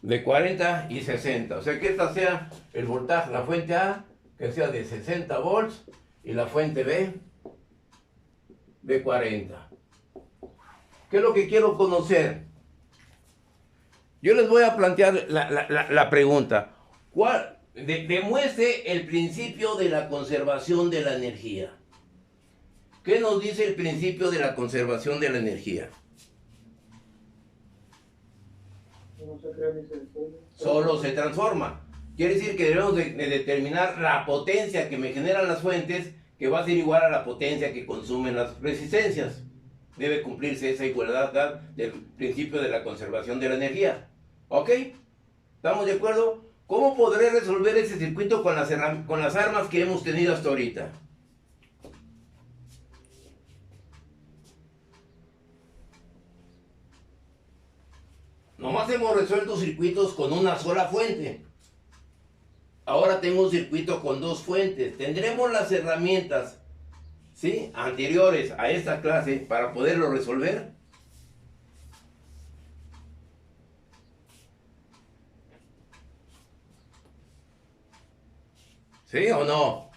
De 40 y 60. O sea que esta sea el voltaje, la fuente A, que sea de 60 volts, y la fuente B, de 40. ¿Qué es lo que quiero conocer? Yo les voy a plantear la pregunta. Demuestre el principio de la conservación de la energía. ¿Qué nos dice el principio de la conservación de la energía? No se crea ni se destruye. Solo se transforma. Quiere decir que debemos de determinar la potencia que me generan las fuentes, que va a ser igual a la potencia que consumen las resistencias. Debe cumplirse esa igualdad del principio de la conservación de la energía. ¿Ok? ¿Estamos de acuerdo? ¿Cómo podré resolver ese circuito con las armas que hemos tenido hasta ahorita? Nomás hemos resuelto circuitos con una sola fuente. Ahora tengo un circuito con dos fuentes. Tendremos las herramientas, ¿sí?, anteriores a esta clase para poderlo resolver. ¿Sí o no?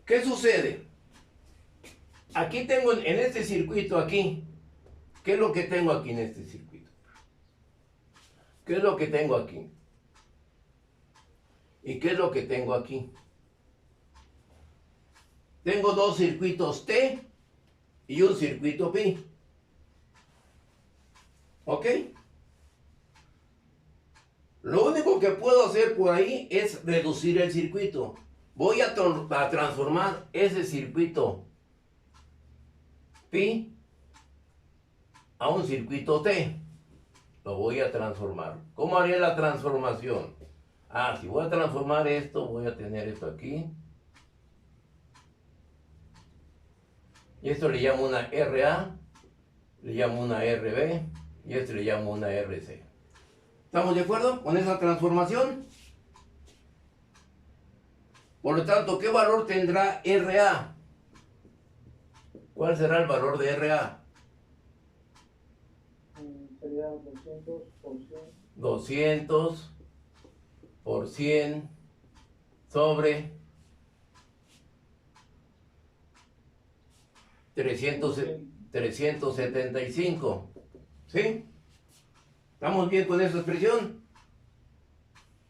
¿Qué sucede? Aquí tengo en este circuito aquí. ¿Qué es lo que tengo aquí en este circuito? ¿Qué es lo que tengo aquí? ¿Y qué es lo que tengo aquí? Tengo dos circuitos T y un circuito pi. ¿Ok? Lo único que puedo hacer por ahí es reducir el circuito. Voy a transformar ese circuito pi a un circuito T. Lo voy a transformar. ¿Cómo haría la transformación? Si voy a transformar esto, voy a tener esto aquí. Y esto le llamo una RA, le llamo una RB, y esto le llamo una RC. ¿Estamos de acuerdo con esa transformación? Por lo tanto, ¿qué valor tendrá RA? ¿Cuál será el valor de RA? Sería 200%. 200 por 100 sobre 375. ¿Sí? ¿Estamos bien con esa expresión?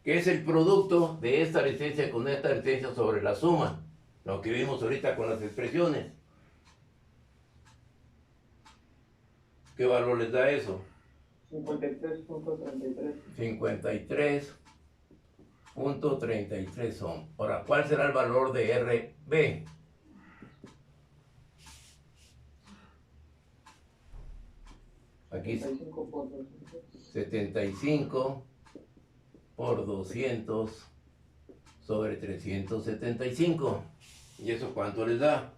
Que es el producto de esta resistencia con esta resistencia sobre la suma. Lo que vimos ahorita con las expresiones. ¿Qué valor les da eso? 53.33. 53.33 ohm. Ahora, ¿cuál será el valor de RB? Aquí 75 por 200 sobre 375. ¿Y eso cuánto les da?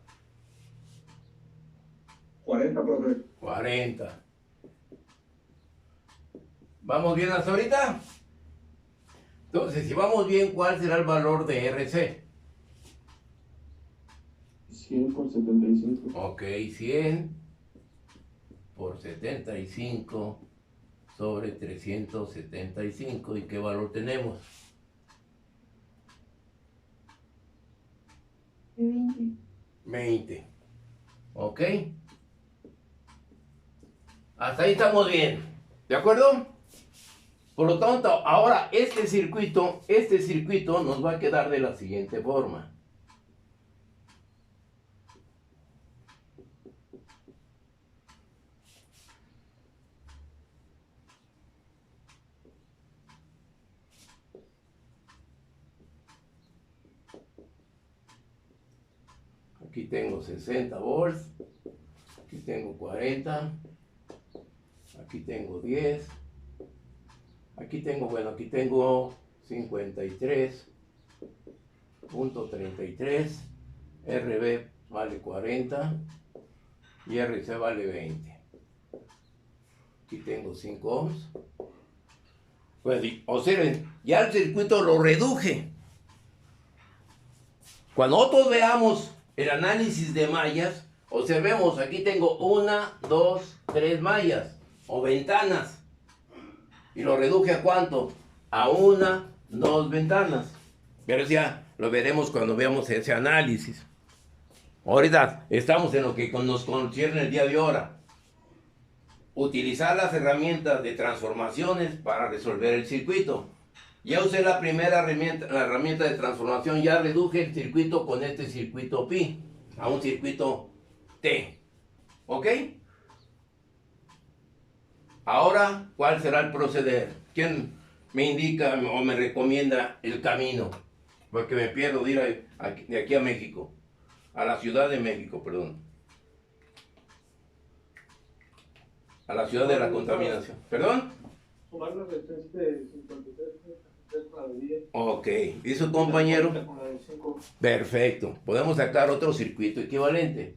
40, profe. 40. ¿Vamos bien hasta ahorita? Entonces, si vamos bien, ¿cuál será el valor de RC? 100 por 75. Ok, 100 por 75 sobre 375. ¿Y qué valor tenemos? 20. 20. ¿Ok? Hasta ahí estamos bien. ¿De acuerdo? Por lo tanto, ahora este circuito nos va a quedar de la siguiente forma. Aquí tengo 60 volts, aquí tengo 40, aquí tengo 10, aquí tengo 53.33, RB vale 40 y RC vale 20. Aquí tengo 5 ohms. Pues observen, ya el circuito lo reduje. Cuando nosotros veamos el análisis de mallas, Observemos, aquí tengo 1, 2, 3 mallas o ventanas. Y lo reduje a ¿cuánto? A 1, 2 ventanas. Pero ya lo veremos cuando veamos ese análisis. Ahorita estamos en lo que nos concierne el día de ahora. Utilizar las herramientas de transformaciones para resolver el circuito. Ya usé la primera herramienta, la herramienta de transformación, ya reduje el circuito con este circuito pi a un circuito T. ¿Ok? Ahora, ¿cuál será el proceder? ¿Quién me indica o me recomienda el camino? Porque me pierdo de ir de aquí a México. A la Ciudad de México, perdón. A la ciudad de la contaminación. ¿Perdón? Sumar la resistencia de 53 con la de 10. Ok. ¿Y su compañero? Con la de 5. Perfecto. Podemos sacar otro circuito equivalente.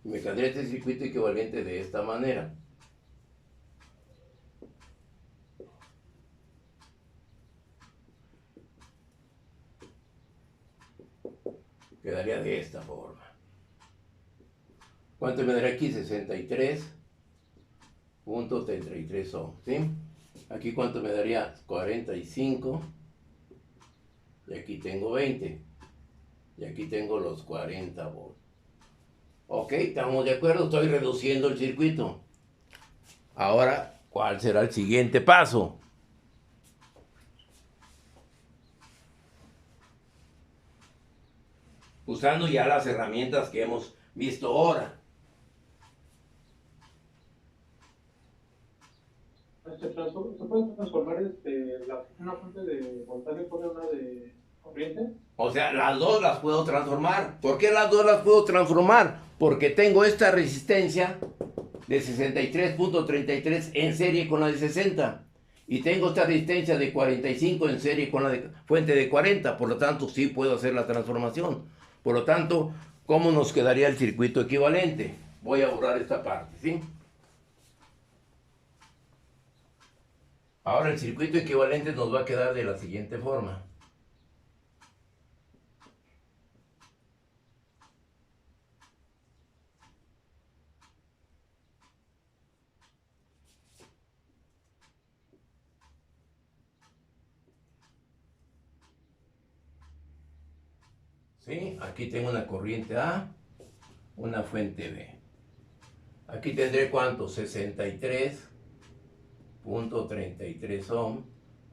Me quedaría este circuito equivalente de esta manera. Quedaría de esta forma. ¿Cuánto me daría aquí? 63.33 ohms, ¿sí? Aquí cuánto me daría? 45. Y aquí tengo 20. Y aquí tengo los 40 volts. Ok, estamos de acuerdo, estoy reduciendo el circuito. Ahora, ¿cuál será el siguiente paso? Usando ya las herramientas que hemos visto ahora. Se puede transformar una fuente de voltaje por una de corriente. O sea, las dos las puedo transformar. ¿Por qué las dos las puedo transformar? Porque tengo esta resistencia de 63.33 en serie con la de 60. Y tengo esta resistencia de 45 en serie con la de fuente de 40. Por lo tanto, sí puedo hacer la transformación. Por lo tanto, ¿cómo nos quedaría el circuito equivalente? Voy a borrar esta parte, ¿sí? Ahora el circuito equivalente nos va a quedar de la siguiente forma. ¿Sí? Aquí tengo una corriente A, una fuente B. Aquí tendré ¿cuánto? 63.33 ohms.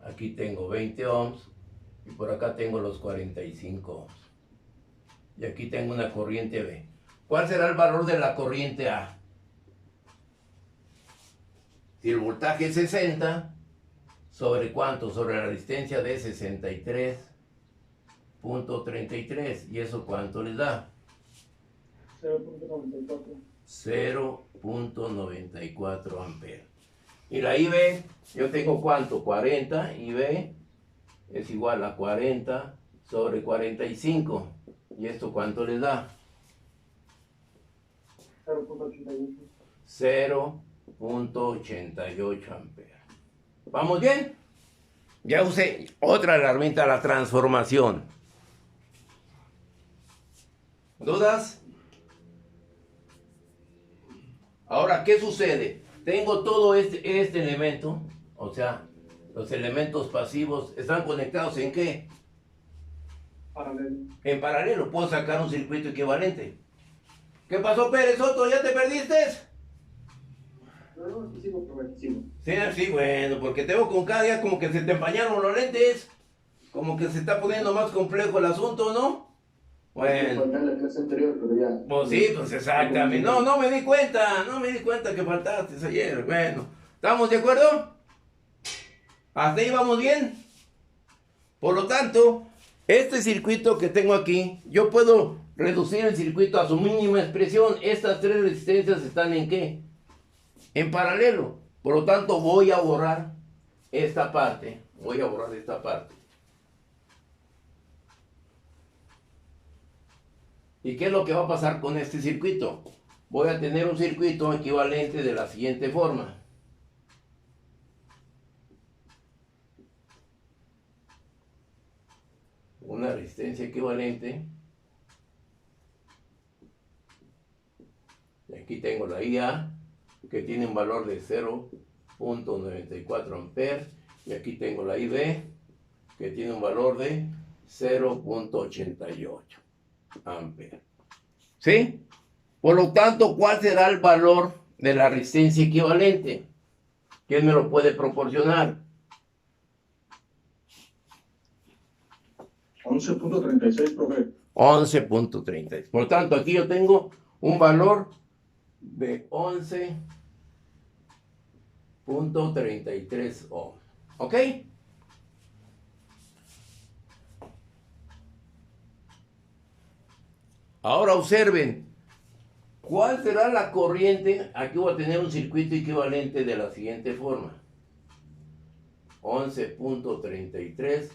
Aquí tengo 20 ohms. Y por acá tengo los 45 ohms. Y aquí tengo una corriente B. ¿Cuál será el valor de la corriente A? Si el voltaje es 60, ¿sobre cuánto? Sobre la resistencia de 63.33. ¿Y eso cuánto les da? 0.94. 0.94 amperes. Y la IB, yo tengo ¿cuánto? 40, IB es igual a 40 sobre 45. ¿Y esto cuánto les da? 0.88. 0.88 amperes. ¿Vamos bien? Ya usé otra herramienta, la transformación. ¿Dudas? Ahora, ¿qué sucede? Tengo todo este elemento, o sea, los elementos pasivos, ¿están conectados en qué? Paralelo. En paralelo, puedo sacar un circuito equivalente. ¿Qué pasó, Pérez Soto? ¿Ya te perdiste? No, aquí sigo, pero aquí sigo. Sí, sí, bueno, porque te veo con cada día como que se te empañaron los lentes. Como que se está poniendo más complejo el asunto, ¿no? Bueno. Falta la clase anterior, pero ya. Pues sí, pues exactamente. No, no me di cuenta que faltaste ayer. Bueno, ¿estamos de acuerdo? ¿Hasta ahí vamos bien? Por lo tanto, este circuito que tengo aquí, yo puedo reducir el circuito a su mínima expresión. Estas tres resistencias están ¿en qué? En paralelo. Por lo tanto, voy a borrar esta parte. Voy a borrar esta parte. ¿Y qué es lo que va a pasar con este circuito? Voy a tener un circuito equivalente de la siguiente forma. Una resistencia equivalente Y aquí tengo la IA, que tiene un valor de 0.94 amperes. Y aquí tengo la IB, que tiene un valor de 0.88 amperes. ¿Sí? Por lo tanto, ¿cuál será el valor de la resistencia equivalente? ¿Quién me lo puede proporcionar? 11.36, profe. 11.36. Por lo tanto, aquí yo tengo un valor de 11.33 ohms. ¿Ok? Ahora observen, ¿cuál será la corriente? Aquí voy a tener un circuito equivalente de la siguiente forma. 11.33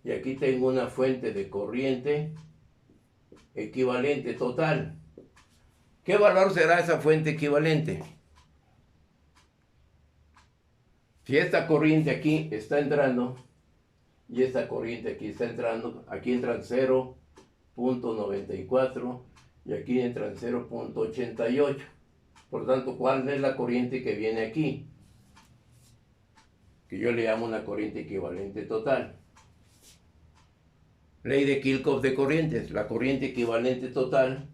y aquí tengo una fuente de corriente equivalente total. ¿Qué valor será esa fuente equivalente? Si esta corriente aquí está entrando y esta corriente aquí está entrando, aquí entran 0.94 y aquí entran 0.88. Por tanto, ¿cuál es la corriente que viene aquí? Que yo le llamo una corriente equivalente total. Ley de Kirchhoff de corrientes. La corriente equivalente total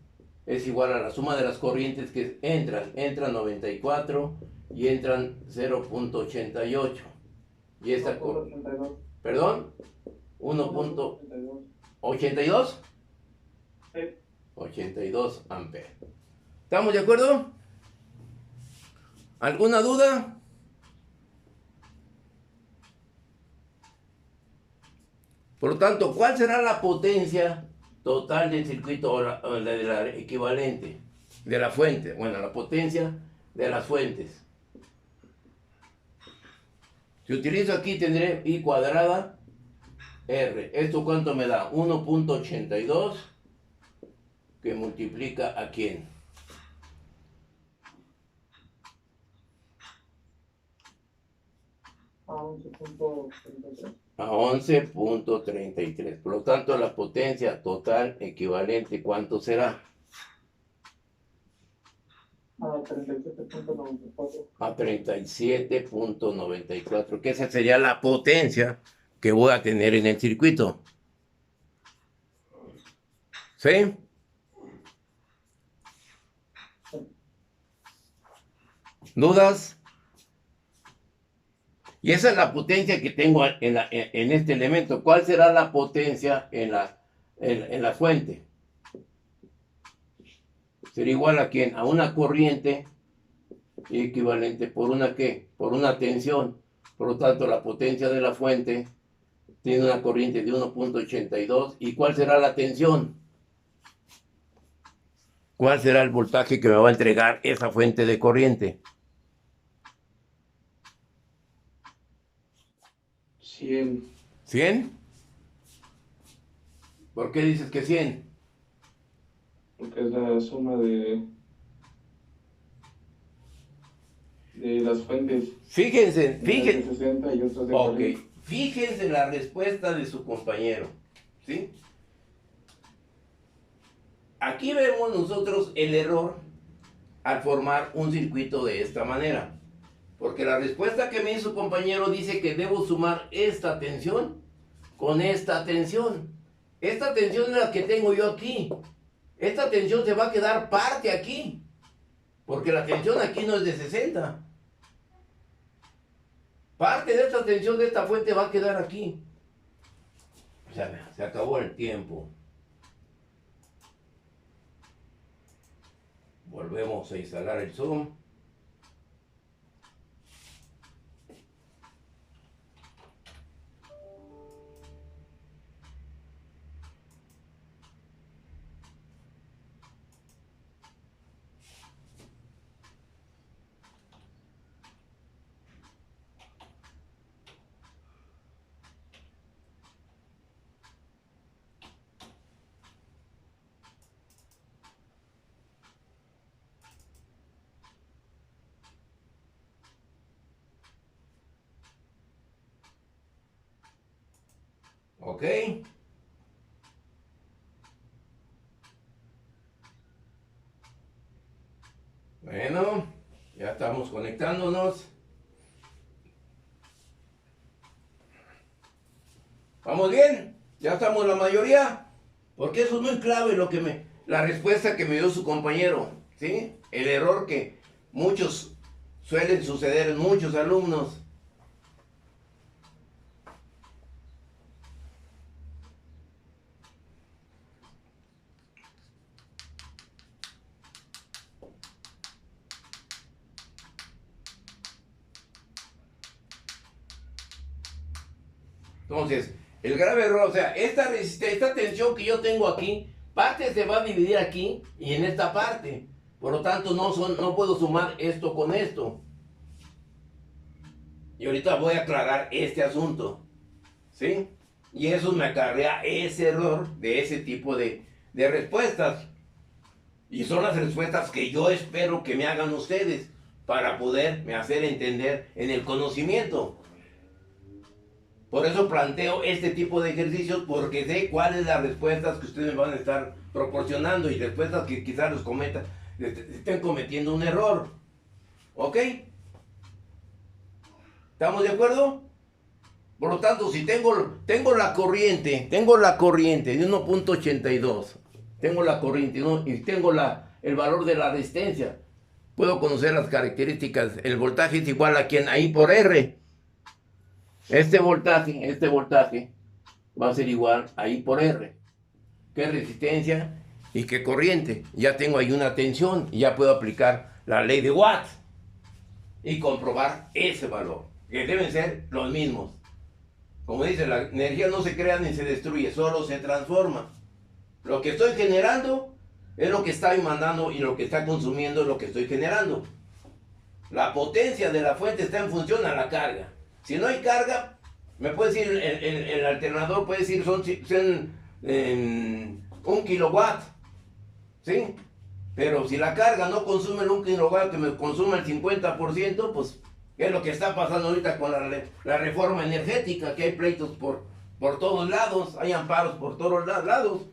es igual a la suma de las corrientes que entran 94 y entran 0.88. Y esta corriente, perdón, 1.82. 82 amperes. ¿Estamos de acuerdo? ¿Alguna duda? Por lo tanto, ¿cuál será la potencia total del circuito o de la equivalente de la fuente? Bueno, la potencia de las fuentes. Si utilizo aquí tendré I cuadrada R. ¿Esto cuánto me da? 1.82 que multiplica ¿a quién? A 11.33. A 11.33. Por lo tanto, la potencia total equivalente, ¿cuánto será? A 37.94. A 37.94, que esa sería la potencia que voy a tener en el circuito. ¿Sí? ¿Dudas? Y esa es la potencia que tengo en este elemento. ¿Cuál será la potencia en la fuente? Sería igual a quién? A una corriente equivalente por una ¿qué? Por una tensión. Por lo tanto, la potencia de la fuente tiene una corriente de 1.82. ¿Y cuál será la tensión? ¿Cuál será el voltaje que me va a entregar esa fuente de corriente? 100. ¿100? ¿Por qué dices que 100? Porque es la suma de las fuentes. Fíjense. De 60 y otras de Ok, 40. fíjense la respuesta de su compañero. ¿Sí? Aquí vemos nosotros el error al formar un circuito de esta manera. Porque la respuesta que me hizo su compañero dice que debo sumar esta tensión con esta tensión. Esta tensión es la que tengo yo aquí. Esta tensión se va a quedar parte aquí. Porque la tensión aquí no es de 60. Parte de esta tensión de esta fuente va a quedar aquí. O sea, se acabó el tiempo. Volvemos a instalar el Zoom. ¿Ok? Bueno, ya estamos conectándonos. ¿Vamos bien? ¿Ya estamos la mayoría? Porque eso es muy clave la respuesta que me dio su compañero, ¿sí? El error que muchos suelen suceder en muchos alumnos. Entonces, el grave error, o sea, esta resistencia, esta tensión que yo tengo aquí, parte se va a dividir aquí y en esta parte. Por lo tanto, no puedo sumar esto con esto. Y ahorita voy a aclarar este asunto, ¿sí? Y eso me acarrea ese error de ese tipo de respuestas. Y son las respuestas que yo espero que me hagan ustedes para poderme hacer entender en el conocimiento. Por eso planteo este tipo de ejercicios, porque sé cuáles las respuestas que ustedes van a estar proporcionando y respuestas que quizás estén cometiendo un error. ¿Ok? ¿Estamos de acuerdo? Por lo tanto, si tengo la corriente de 1.82, tengo la corriente, ¿no? Y tengo el valor de la resistencia, puedo conocer las características. El voltaje es igual a quien ahí por R. Este voltaje va a ser igual a I por R. ¿Qué resistencia y qué corriente? Ya tengo ahí una tensión y ya puedo aplicar la ley de Watt y comprobar ese valor, que deben ser los mismos. Como dice, la energía no se crea ni se destruye, solo se transforma. Lo que estoy generando es lo que estoy mandando y lo que está consumiendo es lo que estoy generando. La potencia de la fuente está en función a la carga. Si no hay carga, me puede decir, el alternador puede decir son 1 kilowatt, ¿sí? Pero si la carga no consume el 1 kilowatt, que me consume el 50%, pues ¿qué es lo que está pasando ahorita con la reforma energética? Que hay pleitos por todos lados, hay amparos por todos lados,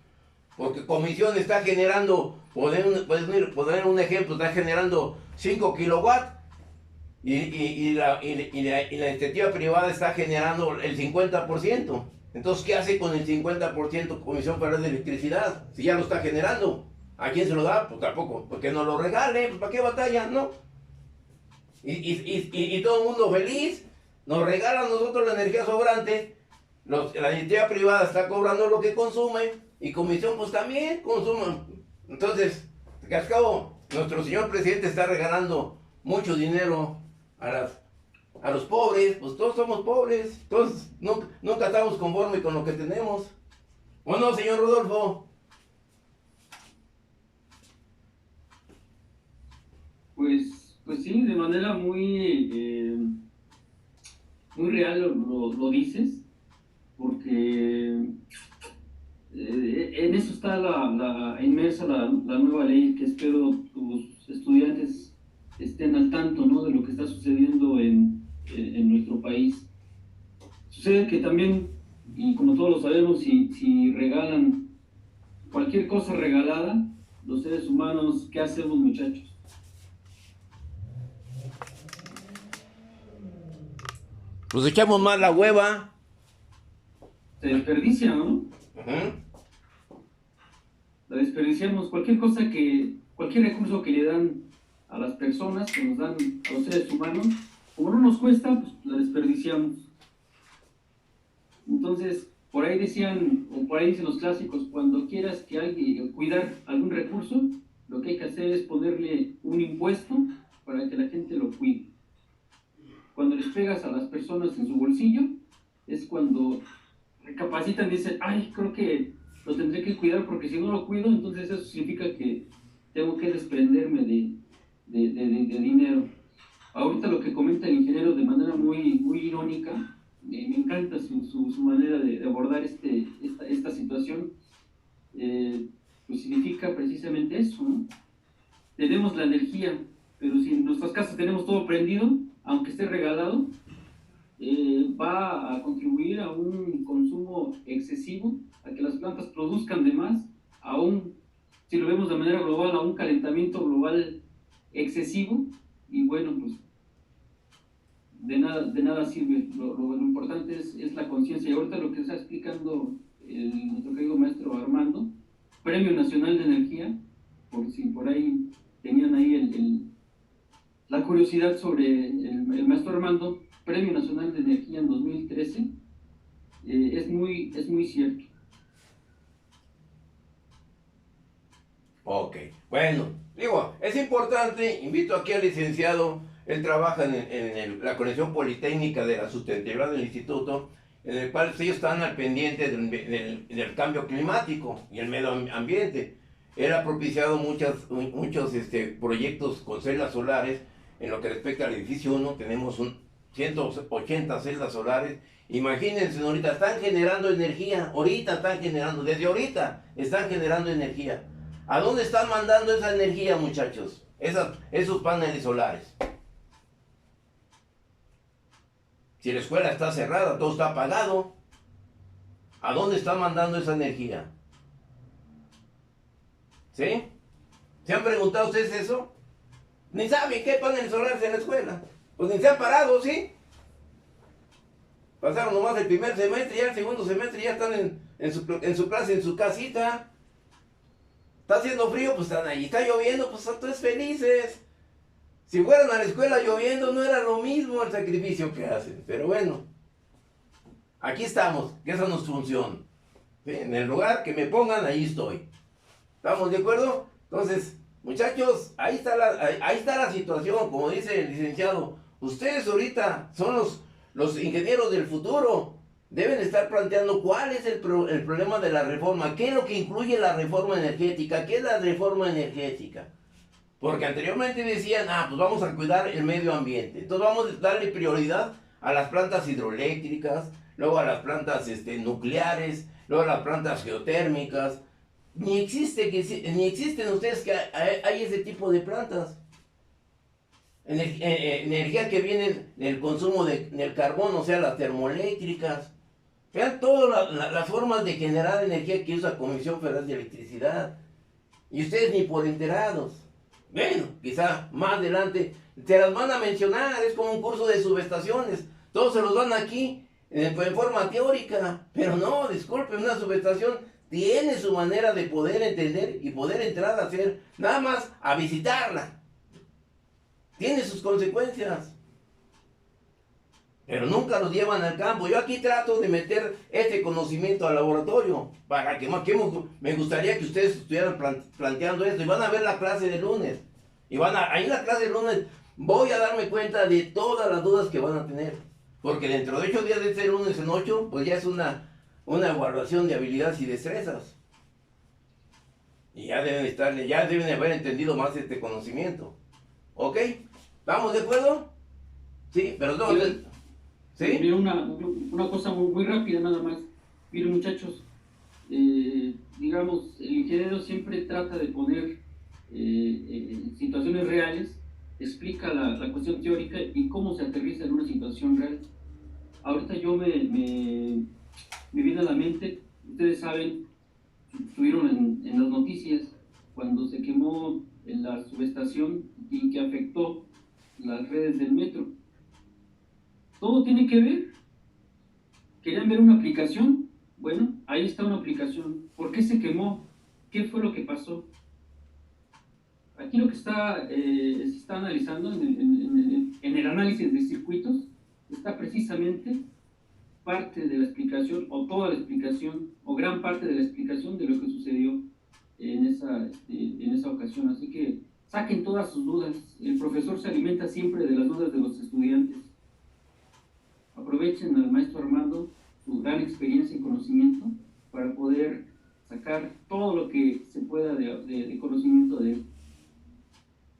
porque Comisión está generando, poner un ejemplo, está generando 5 kilowatts, y la iniciativa privada está generando el 50%. Entonces, ¿qué hace con el 50% Comisión Federal de Electricidad? Si ya lo está generando, ¿a quién se lo da? Pues tampoco, porque no lo regale, pues ¿para qué batalla? ¿No? Y todo el mundo feliz, nos regalan a nosotros la energía sobrante, la iniciativa privada está cobrando lo que consume, y Comisión pues también consume. Entonces, que al cabo, nuestro señor presidente está regalando mucho dinero a los pobres, pues todos somos pobres, todos nunca estamos conformes con lo que tenemos. ¿O no, señor Rodolfo? Pues sí, de manera muy real lo dices, porque en eso está inmersa la nueva ley, que espero tus estudiantes estén al tanto, ¿no?, de lo que está sucediendo en nuestro país. Sucede que también, y como todos lo sabemos, si regalan cualquier cosa regalada, los seres humanos, ¿qué hacemos, muchachos? Pues echamos más la hueva. Se desperdicia, ¿no? Uh-huh. La desperdiciamos. Cualquier recurso que le dan a las personas, que nos dan a los seres humanos, como no nos cuesta, pues la desperdiciamos. Entonces, por ahí dicen los clásicos, cuando quieras que alguien cuidar algún recurso, lo que hay que hacer es ponerle un impuesto para que la gente lo cuide. Cuando les pegas a las personas en su bolsillo, es cuando recapacitan y dicen, ay, creo que lo tendré que cuidar, porque si no lo cuido, entonces eso significa que tengo que desprenderme de dinero. Ahorita lo que comenta el ingeniero de manera muy irónica, me encanta su manera de abordar esta situación, pues significa precisamente eso, ¿no? Tenemos la energía, pero si en nuestras casas tenemos todo prendido, aunque esté regalado, va a contribuir a un consumo excesivo, a que las plantas produzcan de más, si lo vemos de manera global, a un calentamiento global excesivo y bueno, pues de nada sirve. Lo importante es la conciencia. Y ahorita lo que está explicando nuestro querido maestro Armando, Premio Nacional de Energía, por si por ahí tenían ahí la curiosidad sobre el maestro Armando, Premio Nacional de Energía en 2013, es muy cierto. Ok, bueno, digo, es importante, invito aquí al licenciado, él trabaja la conexión politécnica de la sustentabilidad del instituto, en el cual ellos están al pendiente del cambio climático y el medio ambiente. Él ha propiciado muchos proyectos con celdas solares. En lo que respecta al edificio 1, tenemos 180 celdas solares. Imagínense, ahorita están generando energía, desde ahorita están generando energía. ¿A dónde están mandando esa energía, muchachos? Esos paneles solares. Si la escuela está cerrada, todo está apagado, ¿a dónde están mandando esa energía? ¿Sí? ¿Se han preguntado ustedes eso? Ni saben qué paneles solares en la escuela. Pues ni se han parado, ¿sí? Pasaron nomás el primer semestre, ya el segundo semestre ya están en su clase, en su casita. Está haciendo frío, pues están ahí. Está lloviendo, pues están todos felices. Si fueran a la escuela lloviendo, no era lo mismo el sacrificio que hacen. Pero bueno, aquí estamos, que esa es nuestra función. ¿Sí? En el lugar que me pongan, ahí estoy. ¿Estamos de acuerdo? Entonces, muchachos, ahí está la situación, como dice el licenciado. Ustedes ahorita son los ingenieros del futuro. Deben estar planteando cuál es el problema de la reforma. ¿Qué es lo que incluye la reforma energética? ¿Qué es la reforma energética? Porque anteriormente decían, pues vamos a cuidar el medio ambiente. Entonces vamos a darle prioridad a las plantas hidroeléctricas, luego a las plantas nucleares, luego a las plantas geotérmicas. Ni existen ustedes que hay ese tipo de plantas. Energía que viene del consumo del carbón, o sea, las termoeléctricas. Vean todas las formas de generar energía que usa Comisión Federal de Electricidad. Y ustedes ni por enterados. Bueno, quizá más adelante se las van a mencionar, es como un curso de subestaciones. Todos se los dan aquí en forma teórica. Pero no, disculpen, una subestación tiene su manera de poder entender y poder entrar a hacer, nada más a visitarla. Tiene sus consecuencias. Pero nunca los llevan al campo. Yo aquí trato de meter este conocimiento al laboratorio. Para que me gustaría que ustedes estuvieran planteando esto. Y van a ver la clase de lunes. Ahí en la clase de lunes voy a darme cuenta de todas las dudas que van a tener. Porque dentro de 8 días de ese lunes en 8, pues ya es una evaluación de habilidades y destrezas. Y ya deben haber entendido más este conocimiento. ¿Ok? ¿Estamos de acuerdo? Sí, pero no. ¿Sí? Mira, una cosa muy rápida nada más. Miren, muchachos, digamos, el ingeniero siempre trata de poner situaciones reales, explica la cuestión teórica y cómo se aterriza en una situación real. Ahorita yo me viene a la mente, ustedes saben, estuvieron en las noticias cuando se quemó en la subestación y que afectó las redes del metro. Todo tiene que ver. ¿Querían ver una aplicación? Bueno, ahí está una aplicación. ¿Por qué se quemó? ¿Qué fue lo que pasó? Aquí lo que se está analizando en el análisis de circuitos está precisamente parte de la explicación, o toda la explicación, o gran parte de la explicación de lo que sucedió en esa ocasión. Así que saquen todas sus dudas. El profesor se alimenta siempre de las dudas de los estudiantes. Aprovechen al maestro Armando, su gran experiencia y conocimiento, para poder sacar todo lo que se pueda de conocimiento de él.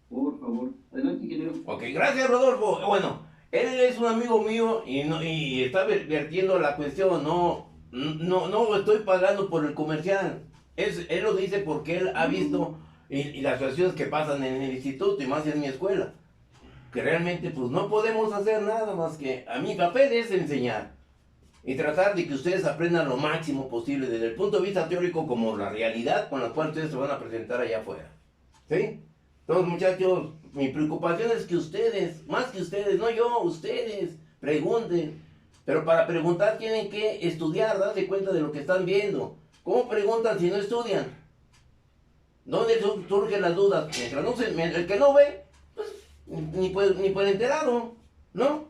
Por favor. Adelante, ingeniero. Ok, gracias, Rodolfo. Bueno, él es un amigo mío y está vertiendo la cuestión. No estoy pagando por el comercial. Él lo dice porque él ha visto y las situaciones que pasan en el instituto y más en mi escuela. Que realmente pues no podemos hacer nada más que, a mi papel es enseñar y tratar de que ustedes aprendan lo máximo posible desde el punto de vista teórico como la realidad con la cual ustedes se van a presentar allá afuera. ¿Sí? Entonces, muchachos, mi preocupación es que ustedes, más que ustedes, no yo, ustedes, pregunten. Pero para preguntar tienen que estudiar, darse cuenta de lo que están viendo. ¿Cómo preguntan si no estudian? ¿Dónde surgen las dudas? Mientras no el que no ve, pues ni por enterado, ¿no?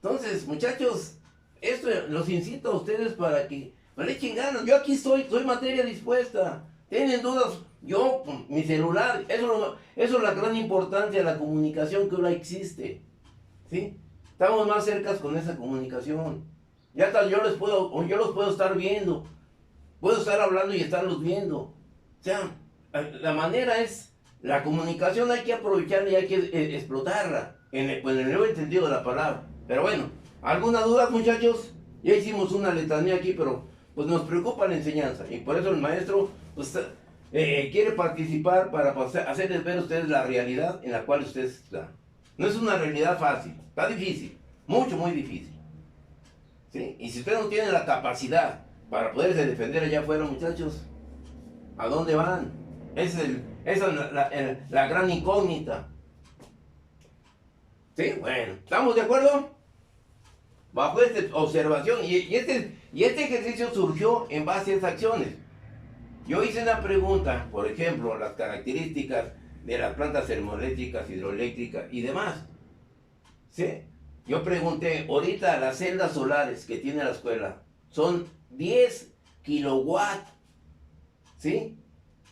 Entonces, muchachos, esto los incito a ustedes para que le echen ganas. Yo aquí soy materia dispuesta. ¿Tienen dudas? Yo, mi celular, eso es la gran importancia de la comunicación que ahora existe. ¿Sí? Estamos más cerca con esa comunicación. Ya hasta yo los puedo estar viendo. Puedo estar hablando y estarlos viendo. O sea, la manera es, la comunicación hay que aprovecharla y hay que explotarla. En el nuevo entendido de la palabra. Pero bueno, ¿alguna duda, muchachos? Ya hicimos una letanía aquí, pero pues nos preocupa la enseñanza. Y por eso el maestro pues, quiere participar para hacerles ver a ustedes la realidad en la cual ustedes están. No es una realidad fácil, está difícil, muy difícil. ¿Sí? Y si ustedes no tienen la capacidad para poderse defender allá afuera, muchachos, ¿a dónde van? Esa es la gran incógnita. ¿Sí? Bueno, ¿estamos de acuerdo? Bajo esta observación, y este ejercicio surgió en base a esas acciones. Yo hice una pregunta, por ejemplo, las características de las plantas termoeléctricas, hidroeléctricas y demás. ¿Sí? Yo pregunté, ahorita las celdas solares que tiene la escuela son 10 kilowatts, ¿sí?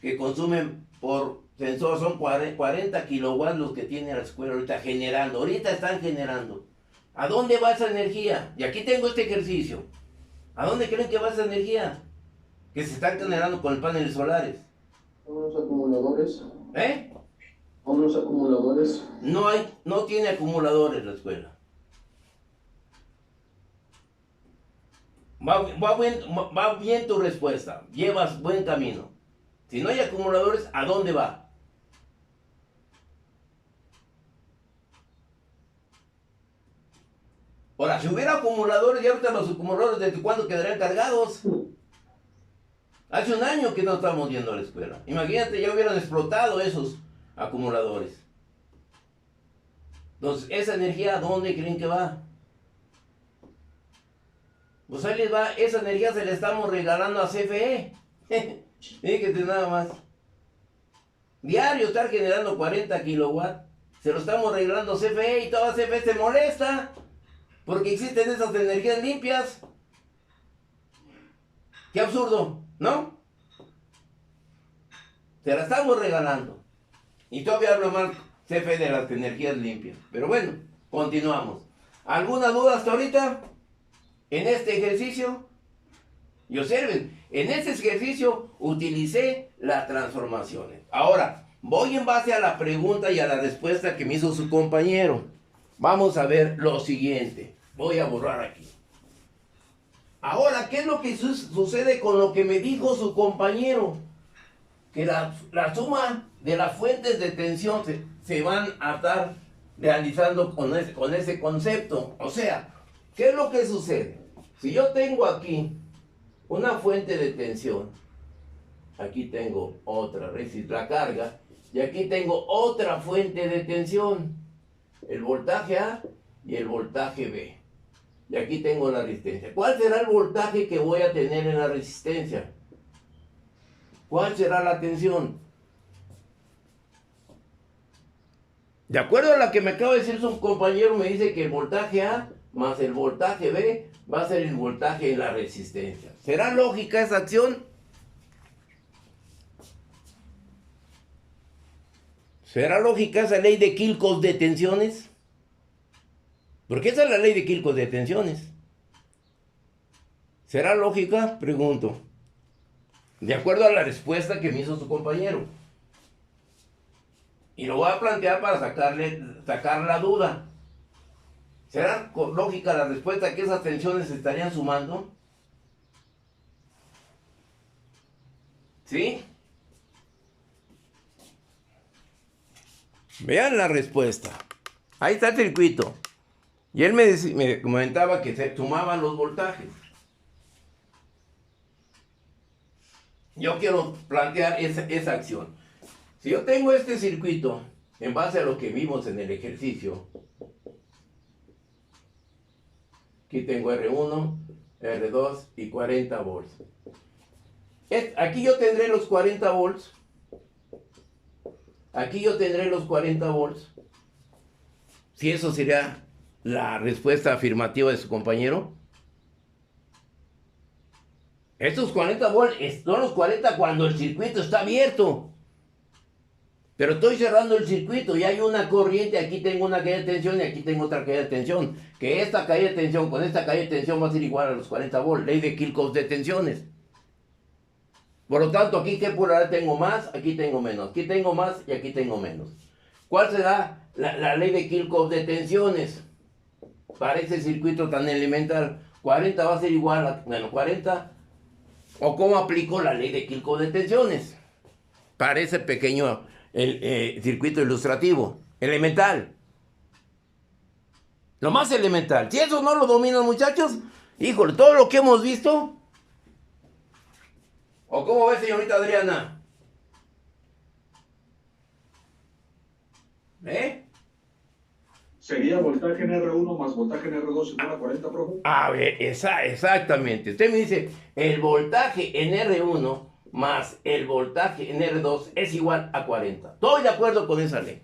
Que consumen por sensor, son 40 kilowatts los que tiene la escuela ahorita generando, ahorita están generando. ¿A dónde va esa energía? Y aquí tengo este ejercicio. ¿A dónde creen que va esa energía? Que se están generando con los paneles solares. ¿Unos acumuladores? ¿Eh? ¿Unos acumuladores? No tiene acumuladores la escuela. Va bien tu respuesta. Llevas buen camino. Si no hay acumuladores, ¿a dónde va? Ahora, si hubiera acumuladores, ya ahorita los acumuladores, ¿desde cuándo quedarían cargados? Hace un año que no estamos yendo a la escuela. Imagínate, ya hubieran explotado esos acumuladores. Entonces, ¿esa energía a dónde creen que va? Pues ahí les va, esa energía se la estamos regalando a CFE. Fíjate nada más. Diario estar generando 40 kilowatts. Se lo estamos regalando a CFE y toda CFE se molesta. Porque existen esas energías limpias. Qué absurdo, ¿no? Se la estamos regalando. Y todavía hablo mal CFE de las energías limpias. Pero bueno, continuamos. ¿Alguna duda hasta ahorita? En este ejercicio. Y observen, en este ejercicio utilicé las transformaciones. Ahora, voy en base a la pregunta y a la respuesta que me hizo su compañero. Vamos a ver lo siguiente. Voy a borrar aquí. Ahora, ¿qué es lo que sucede con lo que me dijo su compañero? Que la suma de las fuentes de tensión se van a estar realizando con ese concepto. O sea, ¿qué es lo que sucede? Si yo tengo aquí una fuente de tensión, aquí tengo otra, la carga, y aquí tengo otra fuente de tensión, el voltaje A y el voltaje B. Y aquí tengo la resistencia. ¿Cuál será el voltaje que voy a tener en la resistencia? ¿Cuál será la tensión? De acuerdo a la que me acaba de decir su compañero, me dice que el voltaje A más el voltaje B va a ser el voltaje en la resistencia. ¿Será lógica esa acción? ¿Será lógica esa ley de Kirchhoff de tensiones? Porque esa es la ley de Kirchhoff de tensiones. ¿Será lógica? Pregunto. De acuerdo a la respuesta que me hizo su compañero. Y lo voy a plantear para sacar la duda. ¿Será lógica la respuesta que esas tensiones se estarían sumando? ¿Sí? Vean la respuesta. Ahí está el circuito. Y él me comentaba que se sumaban los voltajes. Yo quiero plantear esa acción. Si yo tengo este circuito en base a lo que vimos en el ejercicio, aquí tengo R1, R2 y 40 volts. Aquí yo tendré los 40 volts. Aquí yo tendré los 40 volts. Si eso sería la respuesta afirmativa de su compañero. Estos 40 volts son los 40 cuando el circuito está abierto. Pero estoy cerrando el circuito y hay una corriente. Aquí tengo una caída de tensión y aquí tengo otra caída de tensión. Que esta caída de tensión con esta caída de tensión va a ser igual a los 40 volts. Ley de Kirchhoff de tensiones. Por lo tanto, aquí qué polaridad tengo más, aquí tengo menos. Aquí tengo más y aquí tengo menos. ¿Cuál será la ley de Kirchhoff de tensiones? Para este circuito tan elemental. 40 va a ser igual a menos 40. ¿O cómo aplico la ley de Kirchhoff de tensiones? Para ese pequeño circuito ilustrativo. Elemental. Lo más elemental. Si eso no lo dominan, muchachos, híjole, todo lo que hemos visto. ¿O cómo ve, señorita Adriana? Sería voltaje en R1 más voltaje en R2 igual a 40, profe. A ver, exactamente. Usted me dice, el voltaje en R1 más el voltaje en R2 es igual a 40. Estoy de acuerdo con esa ley.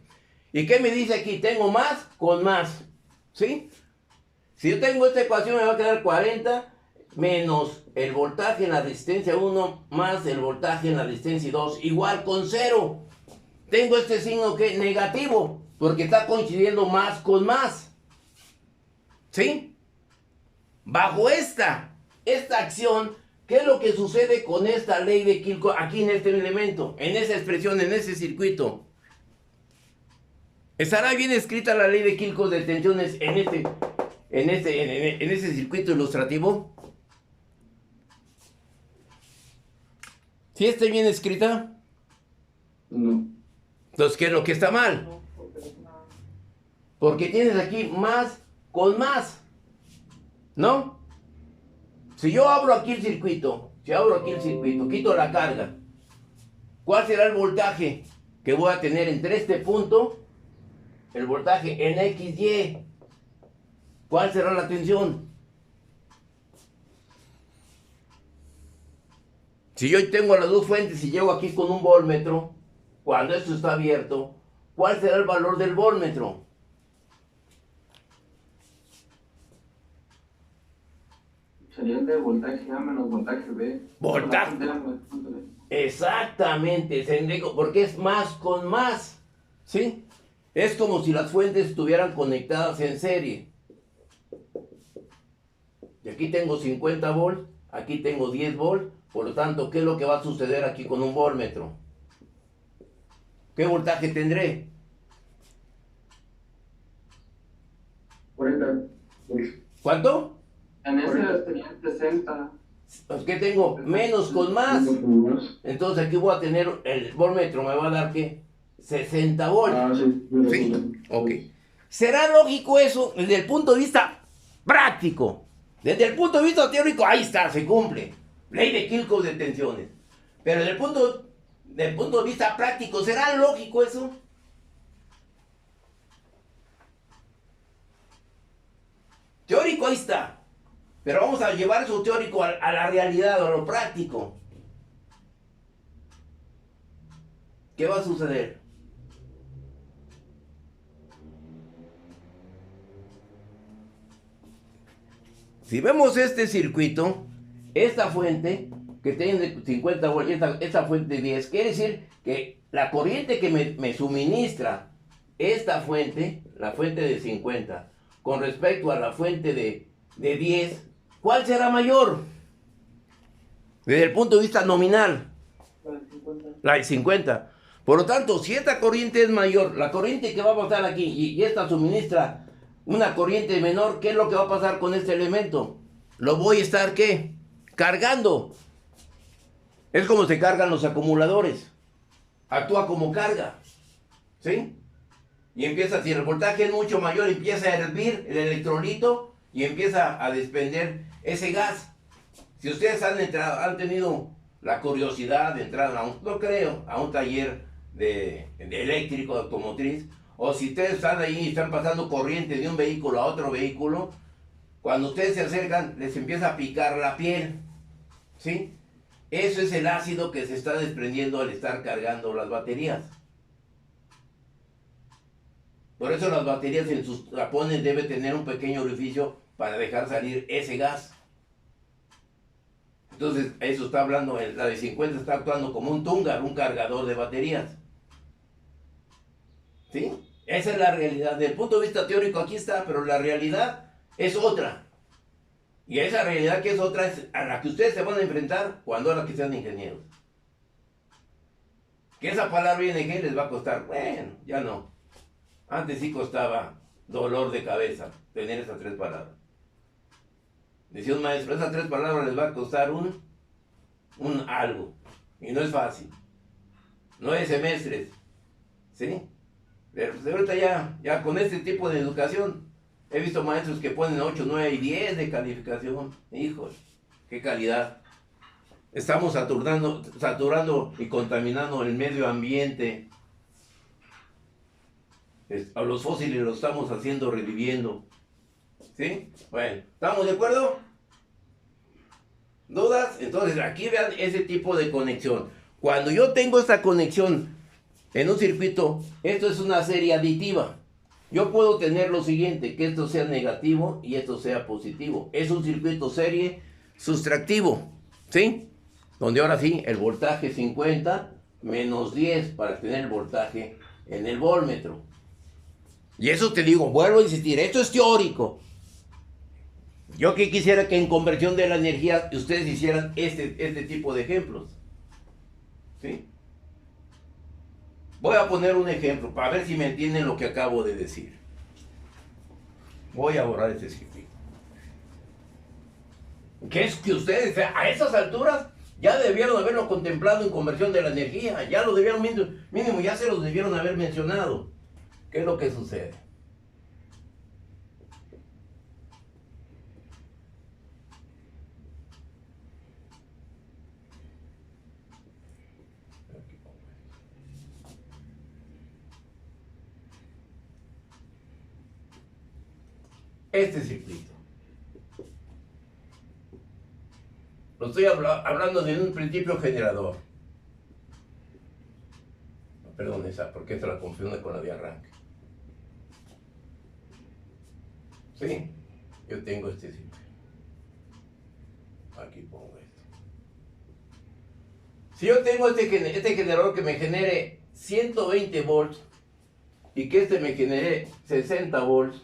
¿Y qué me dice aquí? Tengo más con más. ¿Sí? Si yo tengo esta ecuación me va a quedar 40 menos el voltaje en la resistencia 1 más el voltaje en la resistencia 2 igual con 0. Tengo este signo que es negativo porque está coincidiendo más con más. ¿Sí? Bajo esta acción, ¿qué es lo que sucede con esta ley de Kirchhoff aquí en este elemento, en esa expresión, en ese circuito? ¿Estará bien escrita la ley de Kirchhoff de tensiones en ese circuito ilustrativo? ¿Sí está bien escrita? No. Entonces, ¿qué es lo que está mal? Porque tienes aquí más con más, ¿no? Si yo abro aquí el circuito, quito la carga, ¿cuál será el voltaje que voy a tener entre este punto? El voltaje en XY. ¿Cuál será la tensión? Si yo tengo las dos fuentes y llego aquí con un voltmetro, cuando esto está abierto, ¿cuál será el valor del voltmetro? Sería el de voltaje A menos voltaje B. Voltaje. Exactamente, porque es más con más. ¿Sí? Es como si las fuentes estuvieran conectadas en serie. Y aquí tengo 50 volts, aquí tengo 10 volts. Por lo tanto, ¿qué es lo que va a suceder aquí con un voltmetro? ¿Qué voltaje tendré? 40. ¿Cuánto? En ese tenía 60. Pues, ¿qué tengo? Menos con más. Entonces aquí voy a tener, el voltmetro me va a dar, ¿qué? 60 volts. Ah, sí. ¿Sí? Ok. ¿Será lógico eso desde el punto de vista práctico? Desde el punto de vista teórico, ahí está, se cumple. Ley de Kirchhoff de tensiones. Pero desde el punto de vista práctico, ¿será lógico eso? Teórico, ahí está. Pero vamos a llevar eso teórico a la realidad, a lo práctico. ¿Qué va a suceder? Si vemos este circuito, esta fuente que tiene 50 volts, esta fuente 10, quiere decir que la corriente que me suministra esta fuente, la fuente de 50, con respecto a la fuente de 10, ¿cuál será mayor? Desde el punto de vista nominal. La de 50. La de 50. Por lo tanto, si esta corriente es mayor, la corriente que va a pasar aquí, y esta suministra una corriente menor, ¿qué es lo que va a pasar con este elemento? Lo voy a estar, ¿qué? Cargando. Es como se cargan los acumuladores. Actúa como carga. ¿Sí? Y empieza, si el voltaje es mucho mayor, empieza a hervir el electrolito y empieza a desprender ese gas. Si ustedes han tenido la curiosidad de entrar no creo, a un taller de eléctrico, automotriz, o si ustedes están ahí y están pasando corriente de un vehículo a otro vehículo, cuando ustedes se acercan les empieza a picar la piel, ¿sí? Eso es el ácido que se está desprendiendo al estar cargando las baterías. Por eso las baterías en sus tapones deben tener un pequeño orificio para dejar salir ese gas. Entonces, eso está hablando, la de 50 está actuando como un Tungar, un cargador de baterías. ¿Sí? Esa es la realidad. Desde el punto de vista teórico aquí está, pero la realidad es otra. Y esa realidad que es otra es a la que ustedes se van a enfrentar cuando a la que sean ingenieros. Que esa palabra ING les va a costar, bueno, ya no. Antes sí costaba dolor de cabeza tener esas 3 palabras. Decía un maestro, esas 3 palabras les va a costar un algo. Y no es fácil. 9 semestres. ¿Sí? Pero pues ahorita ya con este tipo de educación, he visto maestros que ponen 8, 9 y 10 de calificación. Hijos, qué calidad. Estamos saturando y contaminando el medio ambiente. A los fósiles los estamos haciendo reviviendo. ¿Sí? Bueno, ¿estamos de acuerdo? ¿Dudas? Entonces aquí vean ese tipo de conexión. Cuando yo tengo esta conexión en un circuito, esto es una serie aditiva. Yo puedo tener lo siguiente, que esto sea negativo y esto sea positivo. Es un circuito serie sustractivo, ¿sí? Donde ahora sí, el voltaje 50 menos 10 para tener el voltaje en el voltmetro. Y eso te digo, vuelvo a insistir, esto es teórico. Yo que quisiera que en conversión de la energía ustedes hicieran este tipo de ejemplos. ¿Sí? Voy a poner un ejemplo para ver si me entienden lo que acabo de decir. Voy a borrar este circuito. Que es que ustedes a esas alturas ya debieron haberlo contemplado en conversión de la energía. Ya lo debieron, mínimo ya se los debieron haber mencionado. ¿Qué es lo que sucede? Este circuito. Lo estoy hablando de un principio generador. Perdón, esa, porque esta la confunde con la de arranque. Sí, yo tengo este circuito. Aquí pongo esto. Si yo tengo este generador que me genere 120 volts y que este me genere 60 volts,